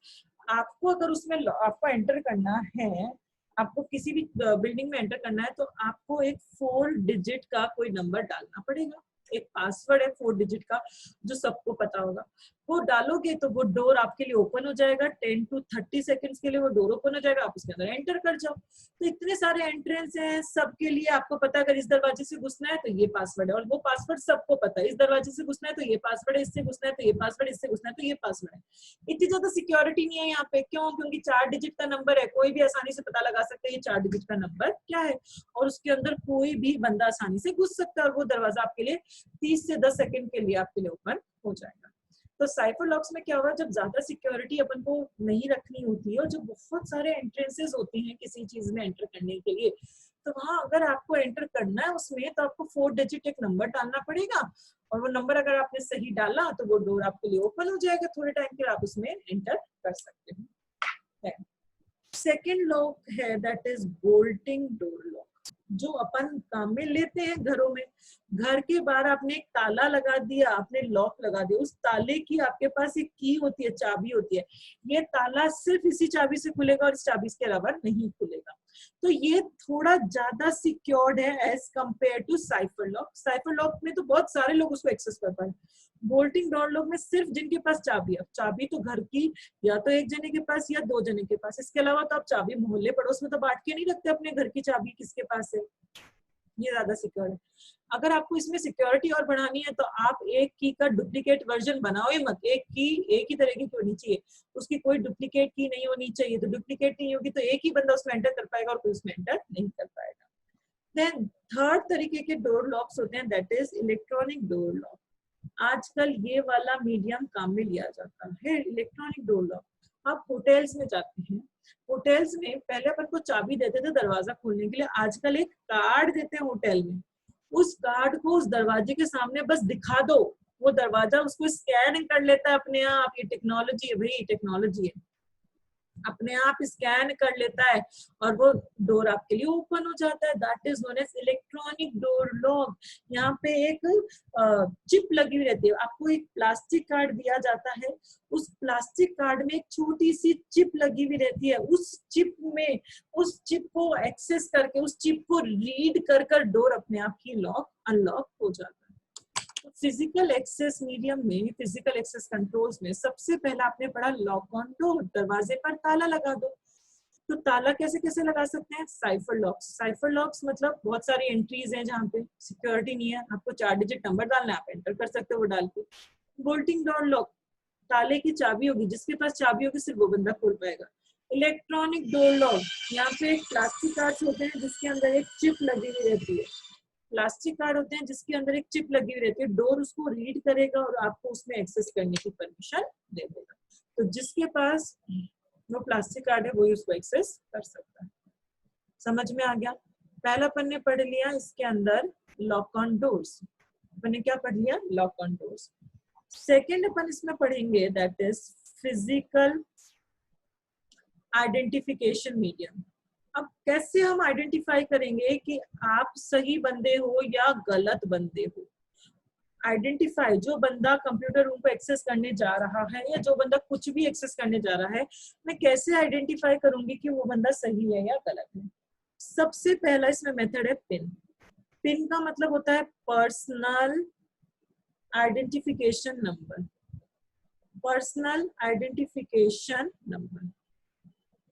आपको अगर उसमें आपको एंटर करना है, आपको किसी भी बिल्डिंग में एंटर करना है तो आपको एक 4 डिजिट का कोई नंबर डालना पड़ेगा। एक पासवर्ड है 4 डिजिट का जो सबको पता होगा, वो डालोगे तो वो डोर आपके लिए ओपन हो जाएगा। 10 to 30 सेकंड्स के लिए वो डोर ओपन हो जाएगा, आप उसके अंदर एंटर कर जाओ। तो इतने सारे एंट्रेंस हैं, सबके लिए आपको पता है अगर इस दरवाजे से घुसना है तो ये पासवर्ड है, और वो पासवर्ड सबको पता है। इस दरवाजे से घुसना है तो ये पासवर्ड है, इससे घुसना है तो ये पासवर्ड, इससे घुसना है तो ये पासवर्ड है। इतनी ज्यादा सिक्योरिटी नहीं है यहाँ पे, क्यों? क्योंकि 4 डिजिट का नंबर है, कोई भी आसानी से पता लगा सकता है ये 4 डिजिट का नंबर क्या है, और उसके अंदर कोई भी बंदा आसानी से घुस सकता है, और वो दरवाजा आपके लिए 30 से 10 सेकंड के लिए आपके लिए ओपन हो जाएगा। तो साइफर लॉक्स में क्या होगा, जब ज्यादा सिक्योरिटी अपन को नहीं रखनी होती है और जो बहुत सारे एंट्रेंसेस होते हैं किसी चीज में एंटर करने के लिए, तो वहां अगर आपको एंटर करना है उसमें तो आपको 4 डिजिट एक नंबर डालना पड़ेगा, और वो नंबर अगर आपने सही डाला तो वो डोर आपके लिए ओपन हो जाएगा, थोड़े टाइम के लिए आप उसमें एंटर कर सकते हैं। सेकेंड लॉक है that is bolting door lock, जो अपन काम में लेते हैं घरों में। घर के बाहर आपने एक ताला लगा दिया, आपने लॉक लगा दिया, उस ताले की आपके पास एक की होती है, चाबी होती है। ये ताला सिर्फ इसी चाबी से खुलेगा और इस चाबी के अलावा नहीं खुलेगा। तो ये थोड़ा ज्यादा सिक्योर्ड है as compare to cipher lock. Cipher lock में तो बहुत सारे लोग उसको एक्सेस कर पाए, बोल्टिंग डोर लॉक में सिर्फ जिनके पास चाबी है। चाबी तो घर की या तो एक जने के पास या 2 जने के पास, इसके अलावा तो आप चाबी मोहल्ले पड़ोस में तो बांट के नहीं रखते अपने घर की चाबी किसके पास है। ये ज्यादा सिक्योर है। अगर आपको इसमें सिक्योरिटी और बढ़ानी है तो आप एक की का डुप्लीकेट वर्जन बनाओ ही मत। एक की एक ही तरह की होनी चाहिए, उसकी कोई डुप्लीकेट की नहीं होनी चाहिए। तो डुप्लीकेट नहीं होगी तो एक ही बंदा उसमें एंटर कर पाएगा और कोई उसमें एंटर नहीं कर पाएगा। देन थर्ड तरीके के डोर लॉक्स होते हैं, that is electronic door lock. आजकल ये वाला मीडियम काम में लिया जाता है, इलेक्ट्रॉनिक डोर लॉक। आप होटल्स में जाते हैं, होटल्स में पहले अपन को चाबी देते थे दरवाजा खोलने के लिए, आजकल एक कार्ड देते हैं होटल में। उस कार्ड को उस दरवाजे के सामने बस दिखा दो, वो दरवाजा उसको स्कैन कर लेता है अपने आप। ये टेक्नोलॉजी है भाई, टेक्नोलॉजी है, अपने आप स्कैन कर लेता है और वो डोर आपके लिए ओपन हो जाता है। That is known as electronic door lock. यहाँ पे एक चिप लगी हुई रहती है, आपको एक प्लास्टिक कार्ड दिया जाता है, उस प्लास्टिक कार्ड में एक छोटी सी चिप लगी हुई रहती है। उस चिप में, उस चिप को एक्सेस करके, उस चिप को रीड कर कर डोर अपने आप ही लॉक अनलॉक हो जाता है। फिजिकल एक्सेस मीडियम में, फिजिकल एक्सेस कंट्रोल्स में सबसे पहला आपने पढ़ा लॉक ऑन डोर, दरवाजे पर ताला लगा दो। तो ताला कैसे कैसे लगा सकते हैं? Cipher locks. साइफर लॉक्स मतलब बहुत सारी एंट्रीज हैं जहाँ पे सिक्योरिटी नहीं है, आपको 4 डिजिट नंबर डालना है, आप एंटर कर सकते हो वो डाल के। बोल्टिंग डोर लॉक, ताले की चाबी होगी, जिसके पास चाबी होगी सिर्फ वो बंदा खोल पाएगा। इलेक्ट्रॉनिक डोर लॉक, यहाँ पे एक प्लास्टिक कार्ड होते हैं जिसके अंदर एक चिप लगी हुई रहती है, प्लास्टिक कार्ड होते हैं जिसके अंदर एक चिप लगी हुई रहती है, डोर उसको रीड करेगा और आपको उसमें एक्सेस करने की परमिशन दे देगा। तो जिसके पास वो प्लास्टिक कार्ड है वही उसको एक्सेस कर सकता है। समझ में आ गया? पहला अपन ने पढ़ लिया इसके अंदर लॉक ऑन डोर्स, अपन ने क्या पढ़ लिया? Lock on doors. सेकेंड अपन इसमें पढ़ेंगे that is physical identification medium. अब कैसे हम आइडेंटिफाई करेंगे कि आप सही बंदे हो या गलत बंदे हो? आइडेंटिफाई, जो बंदा कंप्यूटर रूम को एक्सेस करने जा रहा है या जो बंदा कुछ भी एक्सेस करने जा रहा है, मैं कैसे आइडेंटिफाई करूंगी कि वो बंदा सही है या गलत है? सबसे पहला इसमें मेथड है पिन। पिन का मतलब होता है personal identification number. Personal identification number.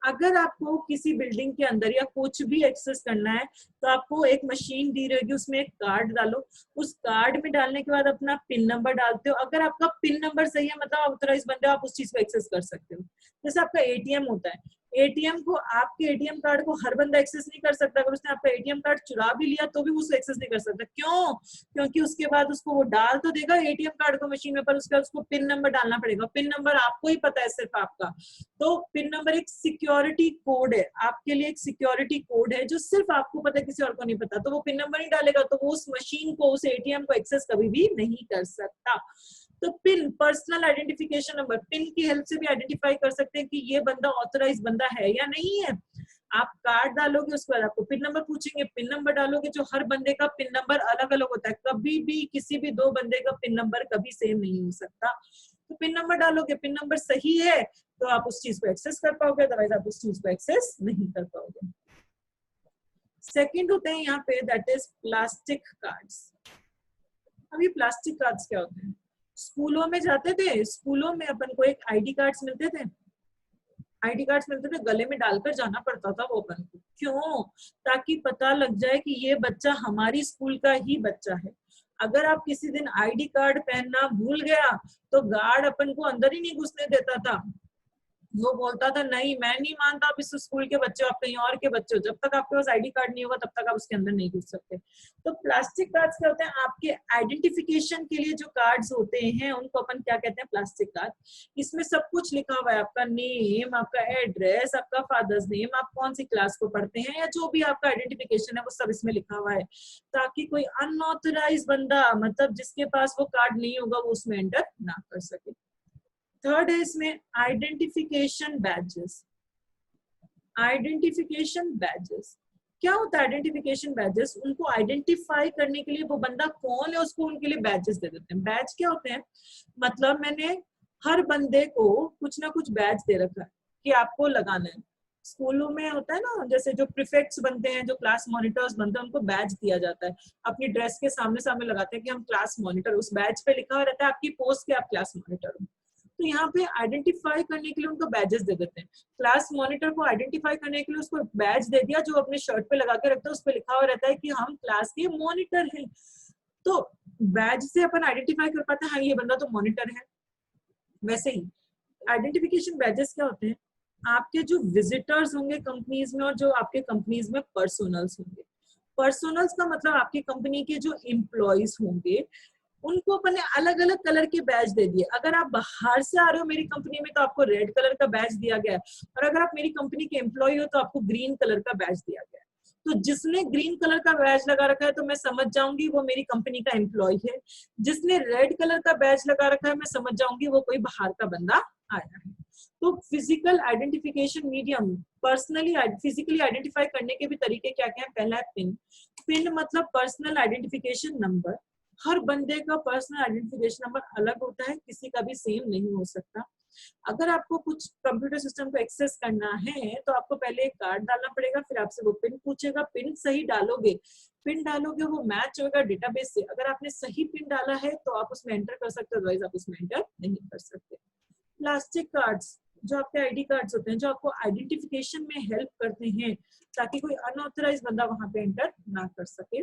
अगर आपको किसी बिल्डिंग के अंदर या कुछ भी एक्सेस करना है तो आपको एक मशीन दी रहेगी, उसमें एक कार्ड डालो, उस कार्ड में डालने के बाद अपना पिन नंबर डालते हो। अगर आपका पिन नंबर सही है मतलब आप ऑथराइज बंदे हो, आप उस चीज को एक्सेस कर सकते हो। जैसे आपका एटीएम होता है, एटीएम को, आपके एटीएम कार्ड को हर बंदा एक्सेस नहीं कर सकता। अगर उसने आपका एटीएम कार्ड चुरा भी लिया तो भी उसको एक्सेस नहीं कर सकता। क्यों? क्योंकि उसके बाद उसको वो डाल तो देगा एटीएम कार्ड को मशीन में, पर उसके बाद उसको पिन नंबर डालना पड़ेगा। पिन नंबर आपको ही पता है, सिर्फ आपका। तो पिन नंबर एक सिक्योरिटी कोड है, आपके लिए एक सिक्योरिटी कोड है जो सिर्फ आपको पता है, किसी और को नहीं पता। तो वो पिन नंबर नहीं डालेगा तो वो उस मशीन को, उस एटीएम को एक्सेस कभी भी नहीं कर सकता। तो pin, personal identification number, pin की हेल्प से भी आइडेंटिफाई कर सकते हैं कि ये बंदा ऑथराइज बंदा है या नहीं है। आप कार्ड डालोगे, उसके बाद आपको पिन नंबर पूछेंगे, पिन नंबर डालोगे, जो हर बंदे का पिन नंबर अलग अलग होता है, कभी भी किसी भी दो बंदे का पिन नंबर कभी सेम नहीं हो सकता। तो पिन नंबर डालोगे, पिन नंबर सही है तो आप उस चीज को एक्सेस कर पाओगे, अदरवाइज आप उस चीज को एक्सेस नहीं कर पाओगे। सेकंड होते हैं यहाँ पे दैट इज प्लास्टिक कार्ड्स। अब ये प्लास्टिक कार्ड्स क्या होते हैं? स्कूलों में जाते थे, स्कूलों में अपन को एक आईडी कार्ड्स मिलते थे, आईडी कार्ड्स मिलते थे, गले में डालकर जाना पड़ता था वो अपन को। क्यों? ताकि पता लग जाए कि ये बच्चा हमारी स्कूल का ही बच्चा है। अगर आप किसी दिन आईडी कार्ड पहनना भूल गया तो गार्ड अपन को अंदर ही नहीं घुसने देता था। वो बोलता था नहीं, मैं नहीं मानता आप इस स्कूल के बच्चे हो, आप कहीं और के बच्चे हो, जब तक आपके पास आईडी कार्ड नहीं होगा तब तक आप उसके अंदर नहीं घुस सकते। तो प्लास्टिक कार्ड्स क्या होते हैं? आपके आइडेंटिफिकेशन के लिए जो कार्ड्स होते हैं उनको अपन क्या कहते हैं? Plastic card. इसमें सब कुछ लिखा हुआ है, आपका नेम, आपका एड्रेस, आपका फादर्स नेम, आप कौन सी क्लास को पढ़ते हैं, या जो भी आपका आइडेंटिफिकेशन है वो सब इसमें लिखा हुआ है, ताकि कोई अनऑथराइज बंदा, मतलब जिसके पास वो कार्ड नहीं होगा, वो उसमें एंटर ना कर सके। थर्ड है इसमें आइडेंटिफिकेशन बैजेस। आइडेंटिफिकेशन बैजेस क्या होता है? आइडेंटिफिकेशन बैजेस, उनको आइडेंटिफाई करने के लिए वो बंदा कौन है उसको उनके लिए बैजेस दे देते हैं। बैज क्या होते हैं? मतलब मैंने हर बंदे को कुछ ना कुछ बैज दे रखा है कि आपको लगाना है। स्कूलों में होता है ना, जैसे जो प्रीफेक्ट्स बनते हैं, जो क्लास मॉनिटर्स बनते हैं, उनको बैज दिया जाता है, अपनी ड्रेस के सामने सामने लगाते हैं कि हम क्लास मॉनिटर। उस बैज पे लिखा हुआ रहता है आपकी पोस्ट के, आप क्लास मॉनिटर हो। तो यहाँ पे आइडेंटिफाई करने के लिए उनको बैजेस दे देते हैं। क्लास मॉनिटर को आइडेंटिफाई करने के लिए उसको बैज दे दिया जो अपने शर्ट पे लगा के रखते हैं, उस पे लिखा हुआ रहता है कि हम क्लास के मॉनिटर हैं। तो बैज से अपन आइडेंटिफाई कर पाते हैं हाँ ये बंदा तो मॉनिटर है। वैसे ही आइडेंटिफिकेशन बैजेस क्या होते हैं? आपके जो विजिटर्स होंगे कंपनीज में और जो आपके कंपनीज में पर्सनल्स होंगे, पर्सनल्स का मतलब आपकी कंपनी के जो एम्प्लॉयज होंगे उनको अपने अलग अलग कलर के बैज दे दिए। अगर आप बाहर से आ रहे हो मेरी कंपनी में तो आपको रेड कलर का बैज दिया गया है, और अगर आप मेरी कंपनी के एम्प्लॉय हो तो आपको ग्रीन कलर का बैज दिया गया है। तो जिसने ग्रीन कलर का बैज लगा रखा है तो मैं समझ जाऊंगी वो मेरी कंपनी का एम्प्लॉय है। जिसने रेड कलर का बैज लगा रखा है मैं समझ जाऊंगी वो कोई बाहर का बंदा आया है। तो physical identification medium, personally physically identify करने के भी तरीके क्या क्या है। पहला है पिन। पिन मतलब पर्सनल आइडेंटिफिकेशन नंबर। हर बंदे का पर्सनल आइडेंटिफिकेशन नंबर अलग होता है, किसी का भी सेम नहीं हो सकता। अगर आपको कुछ कंप्यूटर सिस्टम को एक्सेस करना है तो आपको पहले एक कार्ड डालना पड़ेगा, फिर आपसे वो पिन पूछेगा। पिन सही डालोगे, पिन डालोगे वो मैच होगा डेटाबेस से। अगर आपने सही पिन डाला है तो आप उसमें एंटर कर सकते हो, अदरवाइज आप उसमें एंटर नहीं कर सकते। प्लास्टिक कार्ड्स, जो आपके आईडी कार्ड्स होते हैं, जो आपको आइडेंटिफिकेशन में हेल्प करते हैं ताकि कोई अनऑथराइज बंदा वहां पे एंटर ना कर सके।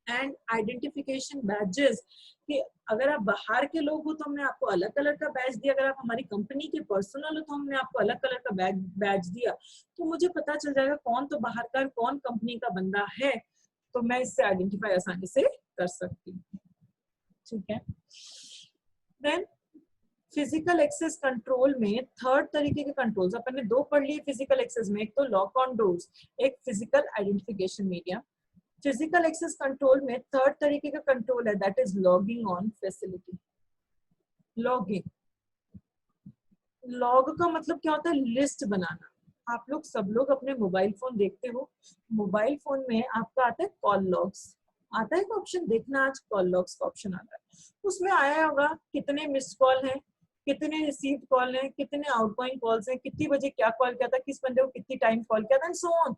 एंड आइडेंटिफिकेशन बैजेस, कि अगर आप बाहर के लोग हो तो हमने आपको अलग कलर का बैज दिया, अगर आप हमारी कंपनी के पर्सनल हो तो हमने आपको अलग कलर का बैज दिया, तो मुझे पता चल जाएगा कौन तो बाहर का कौन कंपनी का बंदा है, तो मैं इससे आइडेंटिफाई आसानी से कर सकती हूँ। ठीक है। देन फिजिकल एक्सेस कंट्रोल में थर्ड तरीके के कंट्रोल्स अपन ने दो पढ़ लिए फिजिकल एक्सेस में, एक तो लॉक ऑन डोर्स, एक physical identification media. Physical access control में थर्ड तरीके का कंट्रोल है, that is logging on facility. Logging, log का मतलब क्या होता है, लिस्ट बनाना। आप लोग सब लोग अपने मोबाइल फोन देखते हो, मोबाइल फोन में आपका आता है कॉल लॉग्स, आता है ऑप्शन, देखना आज कॉल लॉग्स का ऑप्शन आता है, उसमें आया होगा कितने मिस्ड कॉल हैं, कितने रिसीव्ड कॉल हैं, कितने आउटगोइंग कॉल्स हैं, कितनी बजे क्या कॉल किया था, किस बंदे को कितनी टाइम कॉल किया था, एंड सो ऑन।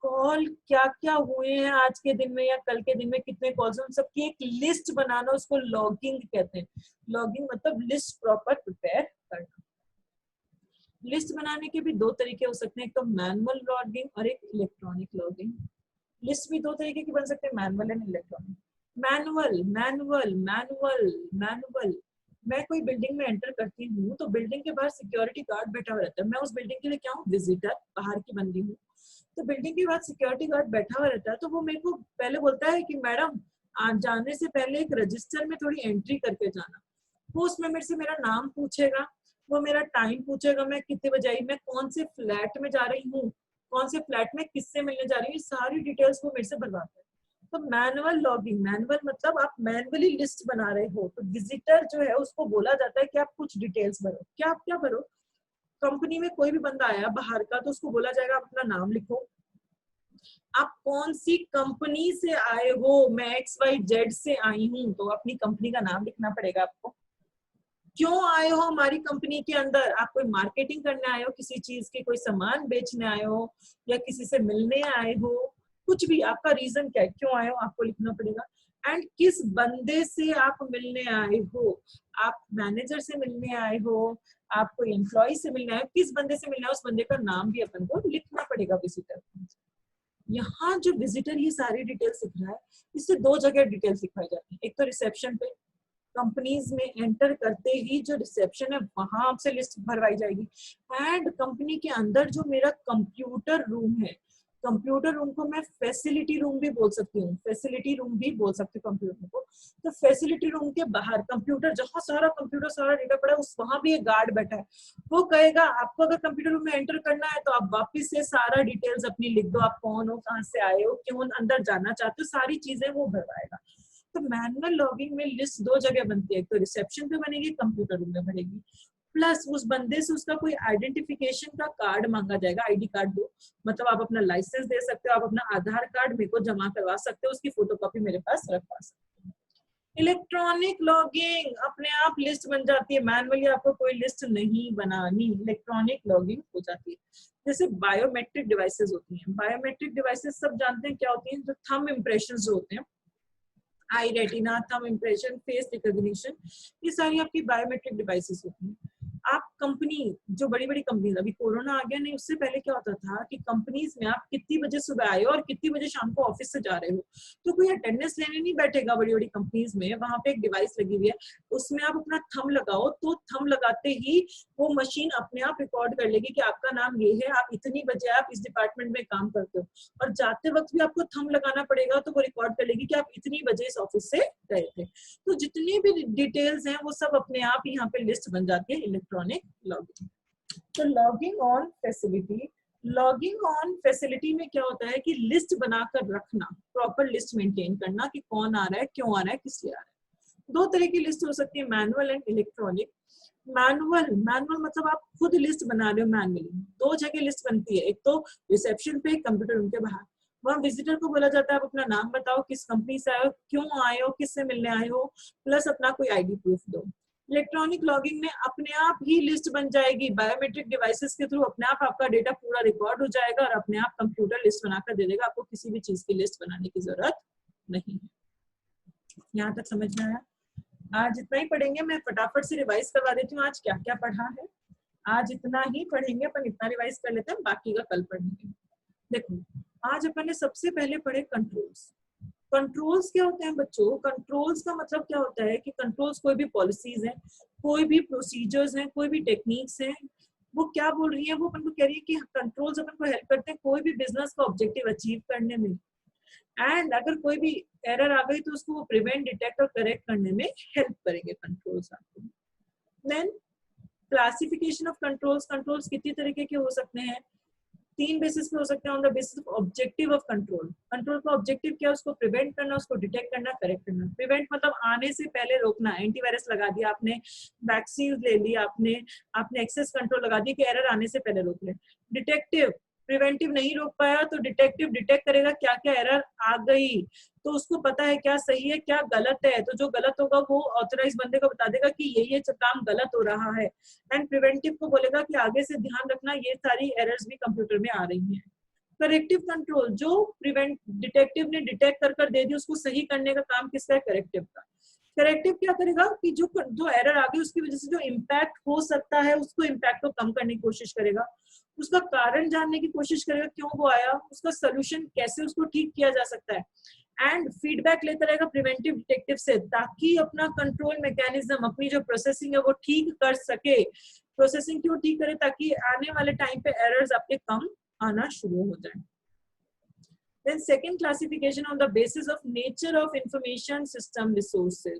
कॉल क्या क्या हुए हैं आज के दिन में या कल के दिन में, कितने कॉल्स हैं, उन सबकी एक लिस्ट बनाना, उसको लॉगिंग कहते हैं। लॉगिंग मतलब लिस्ट प्रॉपर प्रिपेयर करना। लिस्ट बनाने के भी दो तरीके हो सकते हैं, एक तो मैनुअल लॉगिंग और एक इलेक्ट्रॉनिक लॉगिंग। लिस्ट भी दो तरीके की बन सकते हैं, manual and electronic. Manual manual manual manual, मैं कोई बिल्डिंग में एंटर करती हूँ तो बिल्डिंग के बाहर सिक्योरिटी गार्ड बैठा हुआ रहता है, मैं उस बिल्डिंग के लिए क्या हूँ, विजिटर, बाहर की बंदी हूँ। तो बिल्डिंग के बाद सिक्योरिटी गार्ड बैठा हुआ रहता है, तो वो मेरे को पहले बोलता है कि मैडम जाने से पहले एक रजिस्टर में थोड़ी एंट्री करके जाना। वो उसमें मेरे से मेरा नाम पूछेगा, वो मेरा टाइम पूछेगा, मैं कितने बजे आई, मैं कौन से फ्लैट में जा रही हूँ, कौन से फ्लैट में किससे मिलने जा रही हूँ, सारी डिटेल्स वो मेरे से भरवाता है। तो मैनुअल लॉगिंग, मैनुअल मतलब आप मैनुअली लिस्ट बना रहे हो, तो विजिटर जो है उसको बोला जाता है कि आप कुछ डिटेल्स भरो। क्या आप क्या भरो, कंपनी में कोई भी बंदा आया बाहर का तो उसको बोला जाएगा अपना नाम लिखो, आप कौन सी कंपनी से आए हो, मैं XYZ से आई हूँ, तो अपनी कंपनी का नाम लिखना पड़ेगा आपको। क्यों आए हो हमारी कंपनी के अंदर, आप कोई मार्केटिंग करने आए हो, किसी चीज के कोई सामान बेचने आए हो, या किसी से मिलने आए हो, कुछ भी आपका रीजन क्या है, क्यों आए हो आपको लिखना पड़ेगा। एंड किस बंदे से आप मिलने आए हो, आप मैनेजर से मिलने आए हो, आप कोई एम्प्लॉय से मिलने आए हो, किस बंदे से मिलना है उस बंदे का नाम भी अपन को लिखना पड़ेगा विजिटर। यहाँ जो विजिटर ये सारी डिटेल्स लिख रहा है, इससे दो जगह डिटेल्स लिखवाई जाती है, एक तो रिसेप्शन पे, कंपनीज में एंटर करते ही जो रिसेप्शन है वहां आपसे लिस्ट भरवाई जाएगी। एंड कंपनी के अंदर जो मेरा कंप्यूटर रूम है, कंप्यूटर रूम को मैं फैसिलिटी रूम भी बोल सकती हूँ, फैसिलिटी रूम भी बोल सकती हूँ कंप्यूटर को। तो फैसिलिटी रूम के बाहर कंप्यूटर, जहाँ सारा कंप्यूटर सारा डेटा पड़ा है, उस वहां भी एक गार्ड बैठा है, वो कहेगा आपको अगर कंप्यूटर रूम में एंटर करना है तो आप वापिस से सारा डिटेल्स अपनी लिख दो, आप कौन हो, कहाँ से आए हो, क्यों अंदर जाना चाहते हो, सारी चीजें वो भरवाएगा। तो मैनुअल लॉगिंग में लिस्ट दो जगह बनती है, एक तो रिसेप्शन पे बनेगी, कंप्यूटर रूम में बनेगी, प्लस उस बंदे से उसका कोई आइडेंटिफिकेशन का कार्ड मांगा जाएगा, आईडी कार्ड दो, मतलब आप अपना लाइसेंस दे सकते हो, आप अपना आधार कार्ड मेरे को जमा करवा सकते हो, उसकी फोटोकॉपी मेरे पास रखवा सकते हो। इलेक्ट्रॉनिक लॉगिंग, अपने आप लिस्ट बन जाती है, मैनुअली आपको कोई लिस्ट नहीं बनानी, इलेक्ट्रॉनिक लॉगिंग हो जाती है। जैसे बायोमेट्रिक डिवाइसेस होती हैं, बायोमेट्रिक डिवाइसेस सब जानते हैं क्या होती हैं, जो थंब इम्प्रेशन जो होते हैं, eye retina, thumb impression, face recognition, ये सारी आपकी बायोमेट्रिक डिवाइसेस होती हैं। आप कंपनी, जो बड़ी बड़ी कंपनीज, अभी कोरोना आ गया नहीं, उससे पहले क्या होता था कि कंपनीज में आप कितनी बजे सुबह आए हो और कितनी बजे शाम को ऑफिस से जा रहे हो, तो कोई अटेंडेंस लेने नहीं बैठेगा बड़ी बड़ी कंपनीज में। वहां पे एक डिवाइस लगी हुई है, उसमें आप अपना थंब लगाओ, तो थंब लगाते ही वो मशीन अपने आप रिकॉर्ड कर लेगी कि आपका नाम ये है, आप इतनी बजे आप इस डिपार्टमेंट में काम करते हो, और जाते वक्त भी आपको थंब लगाना पड़ेगा, तो वो रिकॉर्ड कर लेगी कि आप इतनी बजे इस ऑफिस से गए थे। तो जितनी भी डिटेल्स हैं वो सब अपने आप यहाँ पे लिस्ट बन जाती है इलेक्ट्रॉनिक लॉगिंग। तो logging on facility, logging on facility में क्या होता है कि लिस्ट बनाकर रखना, प्रॉपर लिस्ट मेंटेन करना कि कौन आ रहा है, क्यों आ रहा है, किस लिए आ रहा है। दो तरह की लिस्ट हो सकती है, मैनुअल एंड इलेक्ट्रॉनिक। मैनुअल मतलब आप खुद लिस्ट बना रहे हो मैनुअली। दो जगह लिस्ट बनती है, एक तो रिसेप्शन पे, कंप्यूटर रूम के बाहर। वहाँ विजिटर को बोला जाता है आप अपना नाम बताओ, किस कंपनी से आए हो, क्यों आए हो, किससे मिलने आए हो, प्लस अपना कोई आईडी प्रूफ दो। इलेक्ट्रॉनिक लॉगिंग में अपने आप ही लिस्ट बन जाएगी, बायोमेट्रिक डिवाइसेस के थ्रू अपने आप आपका डेटा पूरा रिकॉर्ड हो जाएगा और अपने आप कंप्यूटर लिस्ट बनाकर दे देगा, आपको किसी भी चीज की लिस्ट बनाने की जरूरत नहीं है। यहाँ तक समझ में आया? आज इतना ही पढ़ेंगे, मैं फटाफट से रिवाइज करवा देती हूँ आज क्या क्या पढ़ा है। आज इतना ही पढ़ेंगे, अपन इतना रिवाइज कर लेते हैं, बाकी का कल पढ़ेंगे। देखो, आज अपन ने सबसे पहले पढ़े कंट्रोल्स। कंट्रोल्स क्या होते हैं बच्चों? कंट्रोल्स का मतलब क्या होता है कि कंट्रोल्स कोई भी पॉलिसीज हैं, कोई भी प्रोसीजर्स हैं, कोई भी टेक्निक्स हैं, वो क्या बोल रही है, वो अपन को कह रही है कि कंट्रोल्स अपन को हेल्प करते हैं कोई भी बिजनेस का ऑब्जेक्टिव अचीव करने में। एंड अगर कोई भी एरर आ गई तो उसको वो प्रिवेंट, डिटेक्ट और करेक्ट करने में हेल्प करेंगे कंट्रोल्स आपको। Then classification of controls. Controls कितनी तरीके के हो सकते हैं? तीन बेसिस पे हो सकते हैं। On the basis of objective of control, control का ऑब्जेक्टिव क्या है? उसको प्रिवेंट करना, उसको डिटेक्ट करना, करेक्ट करना। प्रिवेंट मतलब आने से पहले रोकना, एंटीवायरस लगा दिया आपने, वैक्सीन ले ली आपने एक्सेस कंट्रोल लगा दिया कि एरर आने से पहले रोक ले। डिटेक्टिव, प्रिवेंटिव नहीं रोक पाया तो डिटेक्टिव डिटेक्ट करेगा क्या क्या एरर आ गई, तो उसको पता है क्या सही है क्या गलत है, तो जो गलत होगा वो ऑथराइज बंदे को बता देगा कि ये काम गलत हो रहा है। एंड प्रिवेंटिव को बोलेगा कि आगे से ध्यान रखना, ये सारी एरर्स भी कंप्यूटर में आ रही हैं। करेक्टिव कंट्रोल, जो प्रिवेंट डिटेक्टिव ने डिटेक्ट कर दे दी, उसको सही करने का काम किसका है? करेक्टिव का। करेक्टिव क्या करेगा कि जो एरर आ गई उसकी वजह से जो इम्पैक्ट हो सकता है, उसको इम्पैक्ट को कम करने की कोशिश करेगा, उसका कारण जानने की कोशिश करेगा क्यों वो आया, उसका सोल्यूशन कैसे उसको ठीक किया जा सकता है। एंड फीडबैक लेता रहेगा प्रिवेंटिव डिटेक्टिव से, ताकि अपना कंट्रोल मैकेनिज्म, अपनी जो प्रोसेसिंग है वो ठीक कर सके। प्रोसेसिंग क्यों ठीक करे? ताकि आने वाले टाइम पे एरर्स आपके कम आना शुरू हो जाए। Then second classification on the basis of nature of information system resources.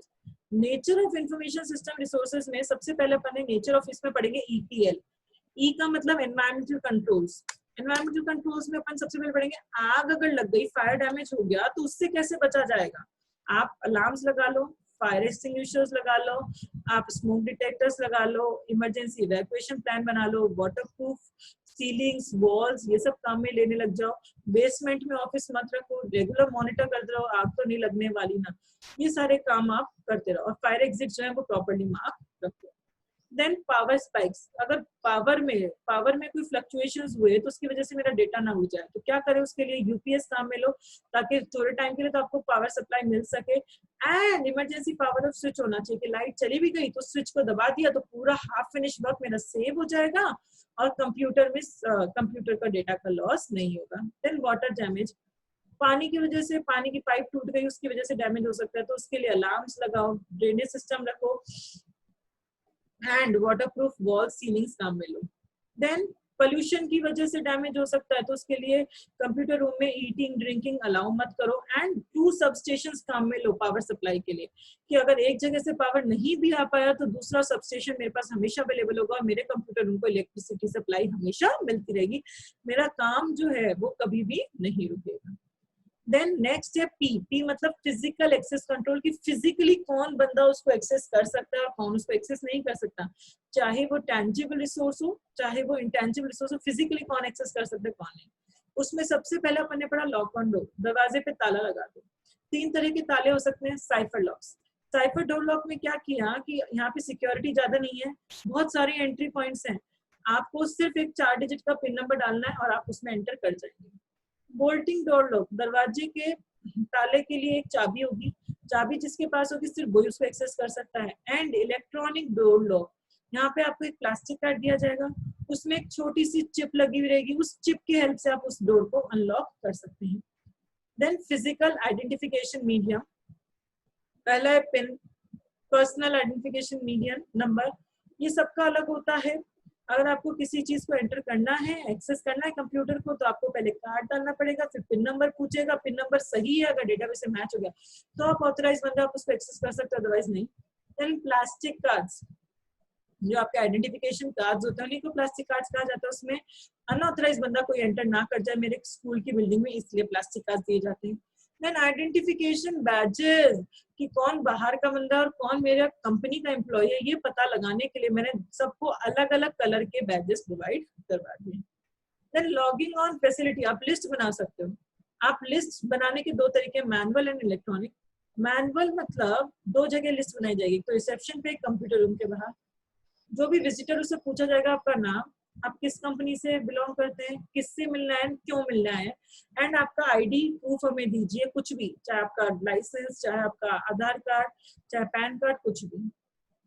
Nature of information system resources में सबसे पहले अपन नेचर ऑफ इसमें पढ़ेंगे ETL। E का मतलब एनवायरमेंटल कंट्रोल्स। एनवायरमेंटल कंट्रोल्स में अपन सबसे पहले पढ़ेंगे आग अगर लग गई, फायर डैमेज हो गया, तो उससे कैसे बचा जाएगा। आप अलार्म्स लगा लो, फायर एक्सटिंग्विशर्स लगा लो, आप स्मोक डिटेक्टर्स लगा लो, इमरजेंसी इवैक्यूएशन प्लान बना लो, वाटरप्रूफ सीलिंग्स, वॉल्स, ये सब काम में लेने लग जाओ। बेसमेंट में ऑफिस मत रखो, रेगुलर मॉनिटर करते रहो, आग तो नहीं लगने वाली ना, ये सारे काम आप करते रहो। और फायर एग्जिट जो है वो प्रॉपर्ली मार्क रखो। देन पावर स्पाइक्स, अगर पावर में कोई फ्लक्चुएशंस हुए तो उसकी वजह से मेरा डेटा ना उड़ जाए, तो क्या करें उसके लिए? यूपीएस काम में लो, ताकि थोड़े टाइम के लिए तो आपको पावर सप्लाई मिल सके। And emergency power off switch होना चाहिए कि लाइट चली भी गई तो स्विच को दबा दिया तो पूरा हाफ फिनिश वर्क मेरा सेव हो जाएगा और कंप्यूटर का डेटा का लॉस नहीं होगा। देन वाटर डैमेज, पानी की वजह से, पानी की पाइप टूट गई उसकी वजह से डैमेज हो सकता है, तो उसके लिए अलार्म्स लगाओ, ड्रेनेज सिस्टम रखो, एंड वाटरप्रूफ वॉल सीलिंग्स काम में लो। देन पोल्यूशन की वजह से डैमेज हो सकता है, तो उसके लिए कंप्यूटर रूम में ईटिंग ड्रिंकिंग अलाउ मत करो। एंड 2 सबस्टेशंस काम में लो पावर सप्लाई के लिए, कि अगर एक जगह से पावर नहीं भी आ पाया तो दूसरा सबस्टेशन मेरे पास हमेशा अवेलेबल होगा और मेरे कंप्यूटर रूम को इलेक्ट्रिसिटी सप्लाई हमेशा मिलती रहेगी, मेरा काम जो है वो कभी भी नहीं रुकेगा। देन नेक्स्ट है पी मतलब फिजिकल एक्सेस कंट्रोल, की फिजिकली कौन बंदा उसको एक्सेस कर सकता है और कौन उसको एक्सेस नहीं कर सकता, चाहे वो टेंजिबल रिसोर्स हो चाहे वो इंटेंजिबल रिसोर्स हो, फिजिकली कौन एक्सेस कर सकता है कौन नहीं। उसमें सबसे पहले अपन ने पढ़ा लॉक ऑन डोर, दरवाजे पे ताला लगा दो। 3 तरह के ताले हो सकते हैं। Cipher locks, cipher door lock में क्या किया कि यहाँ पे सिक्योरिटी ज्यादा नहीं है, बहुत सारे एंट्री पॉइंट्स हैं, आपको सिर्फ एक 4 डिजिट का पिन नंबर डालना है और आप उसमें एंटर कर जाएंगे। बोल्टिंग डोर लॉक, दरवाजे के ताले के लिए एक चाबी होगी, चाबी जिसके पास होगी सिर्फ वही उसको एक्सेस कर सकता है। एंड इलेक्ट्रॉनिक डोर लॉक, यहाँ पे आपको एक प्लास्टिक कार्ड दिया जाएगा, उसमें एक छोटी सी चिप लगी हुई रहेगी, उस चिप की हेल्प से आप उस डोर को अनलॉक कर सकते हैं। देन फिजिकल आइडेंटिफिकेशन मीडियम, पहला है pin, personal identification medium number, ये सबका अलग होता है। अगर आपको किसी चीज को एंटर करना है, एक्सेस करना है कंप्यूटर को, तो आपको पहले कार्ड डालना पड़ेगा, फिर पिन नंबर पूछेगा, पिन नंबर सही है अगर डेटाबेस से मैच हो गया तो आप ऑथराइज बंदा आप उसको एक्सेस कर सकते हो, अदरवाइज नहीं। देन प्लास्टिक कार्ड्स, जो आपके आइडेंटिफिकेशन कार्ड्स होते हैं उन्हीं को प्लास्टिक कार्ड्स कहा जाता है, उसमें अनऑथराइज बंदा कोई एंटर ना कर जाए मेरे स्कूल की बिल्डिंग में, इसलिए प्लास्टिक कार्ड्स दिए जाते हैं। देन आइडेंटिफिकेशन बैजेस, कि कौन बाहर का बंदा और कौन मेरा कंपनी का एम्प्लॉय है, ये पता लगाने के लिए मैंने सबको अलग अलग कलर के बैजेस प्रोवाइड करवा दिए। देन लॉगिंग ऑन फैसिलिटी, आप लिस्ट बना सकते हो। आप लिस्ट बनाने के दो तरीके, मैनुअल एंड इलेक्ट्रॉनिक। मैनुअल मतलब दो जगह लिस्ट बनाई जाएगी, तो रिसेप्शन पे, कंप्यूटर रूम के बाहर, जो भी विजिटर उससे पूछा जाएगा आपका नाम, आप किस कंपनी से बिलोंग करते हैं, किससे मिलना है, क्यों मिलना है, एंड आपका आईडी प्रूफ हमें दीजिए, कुछ भी, चाहे आपका लाइसेंस, चाहे आपका आधार कार्ड, चाहे पैन कार्ड, कुछ भी।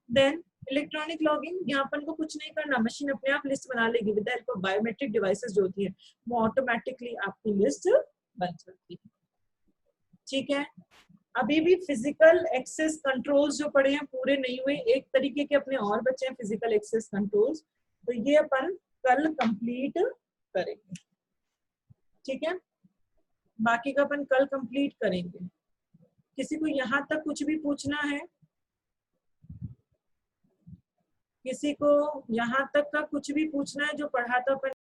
देन इलेक्ट्रॉनिक लॉगिंग, यहाँ अपन को कुछ नहीं करना, मशीन अपने आप लिस्ट बना लेगी with the help of biometric devices जो होती है, वो ऑटोमेटिकली आपकी लिस्ट बन जाती है। ठीक है, अभी भी फिजिकल एक्सेस कंट्रोल्स जो पढ़े हैं पूरे नहीं हुए, एक तरीके के अपने और बचे हैं फिजिकल एक्सेस कंट्रोल्स, तो ये अपन कल कंप्लीट करेंगे। ठीक है, बाकी का अपन कल कंप्लीट करेंगे। किसी को यहाँ तक कुछ भी पूछना है? किसी को यहाँ तक का कुछ भी पूछना है जो पढ़ा था अपन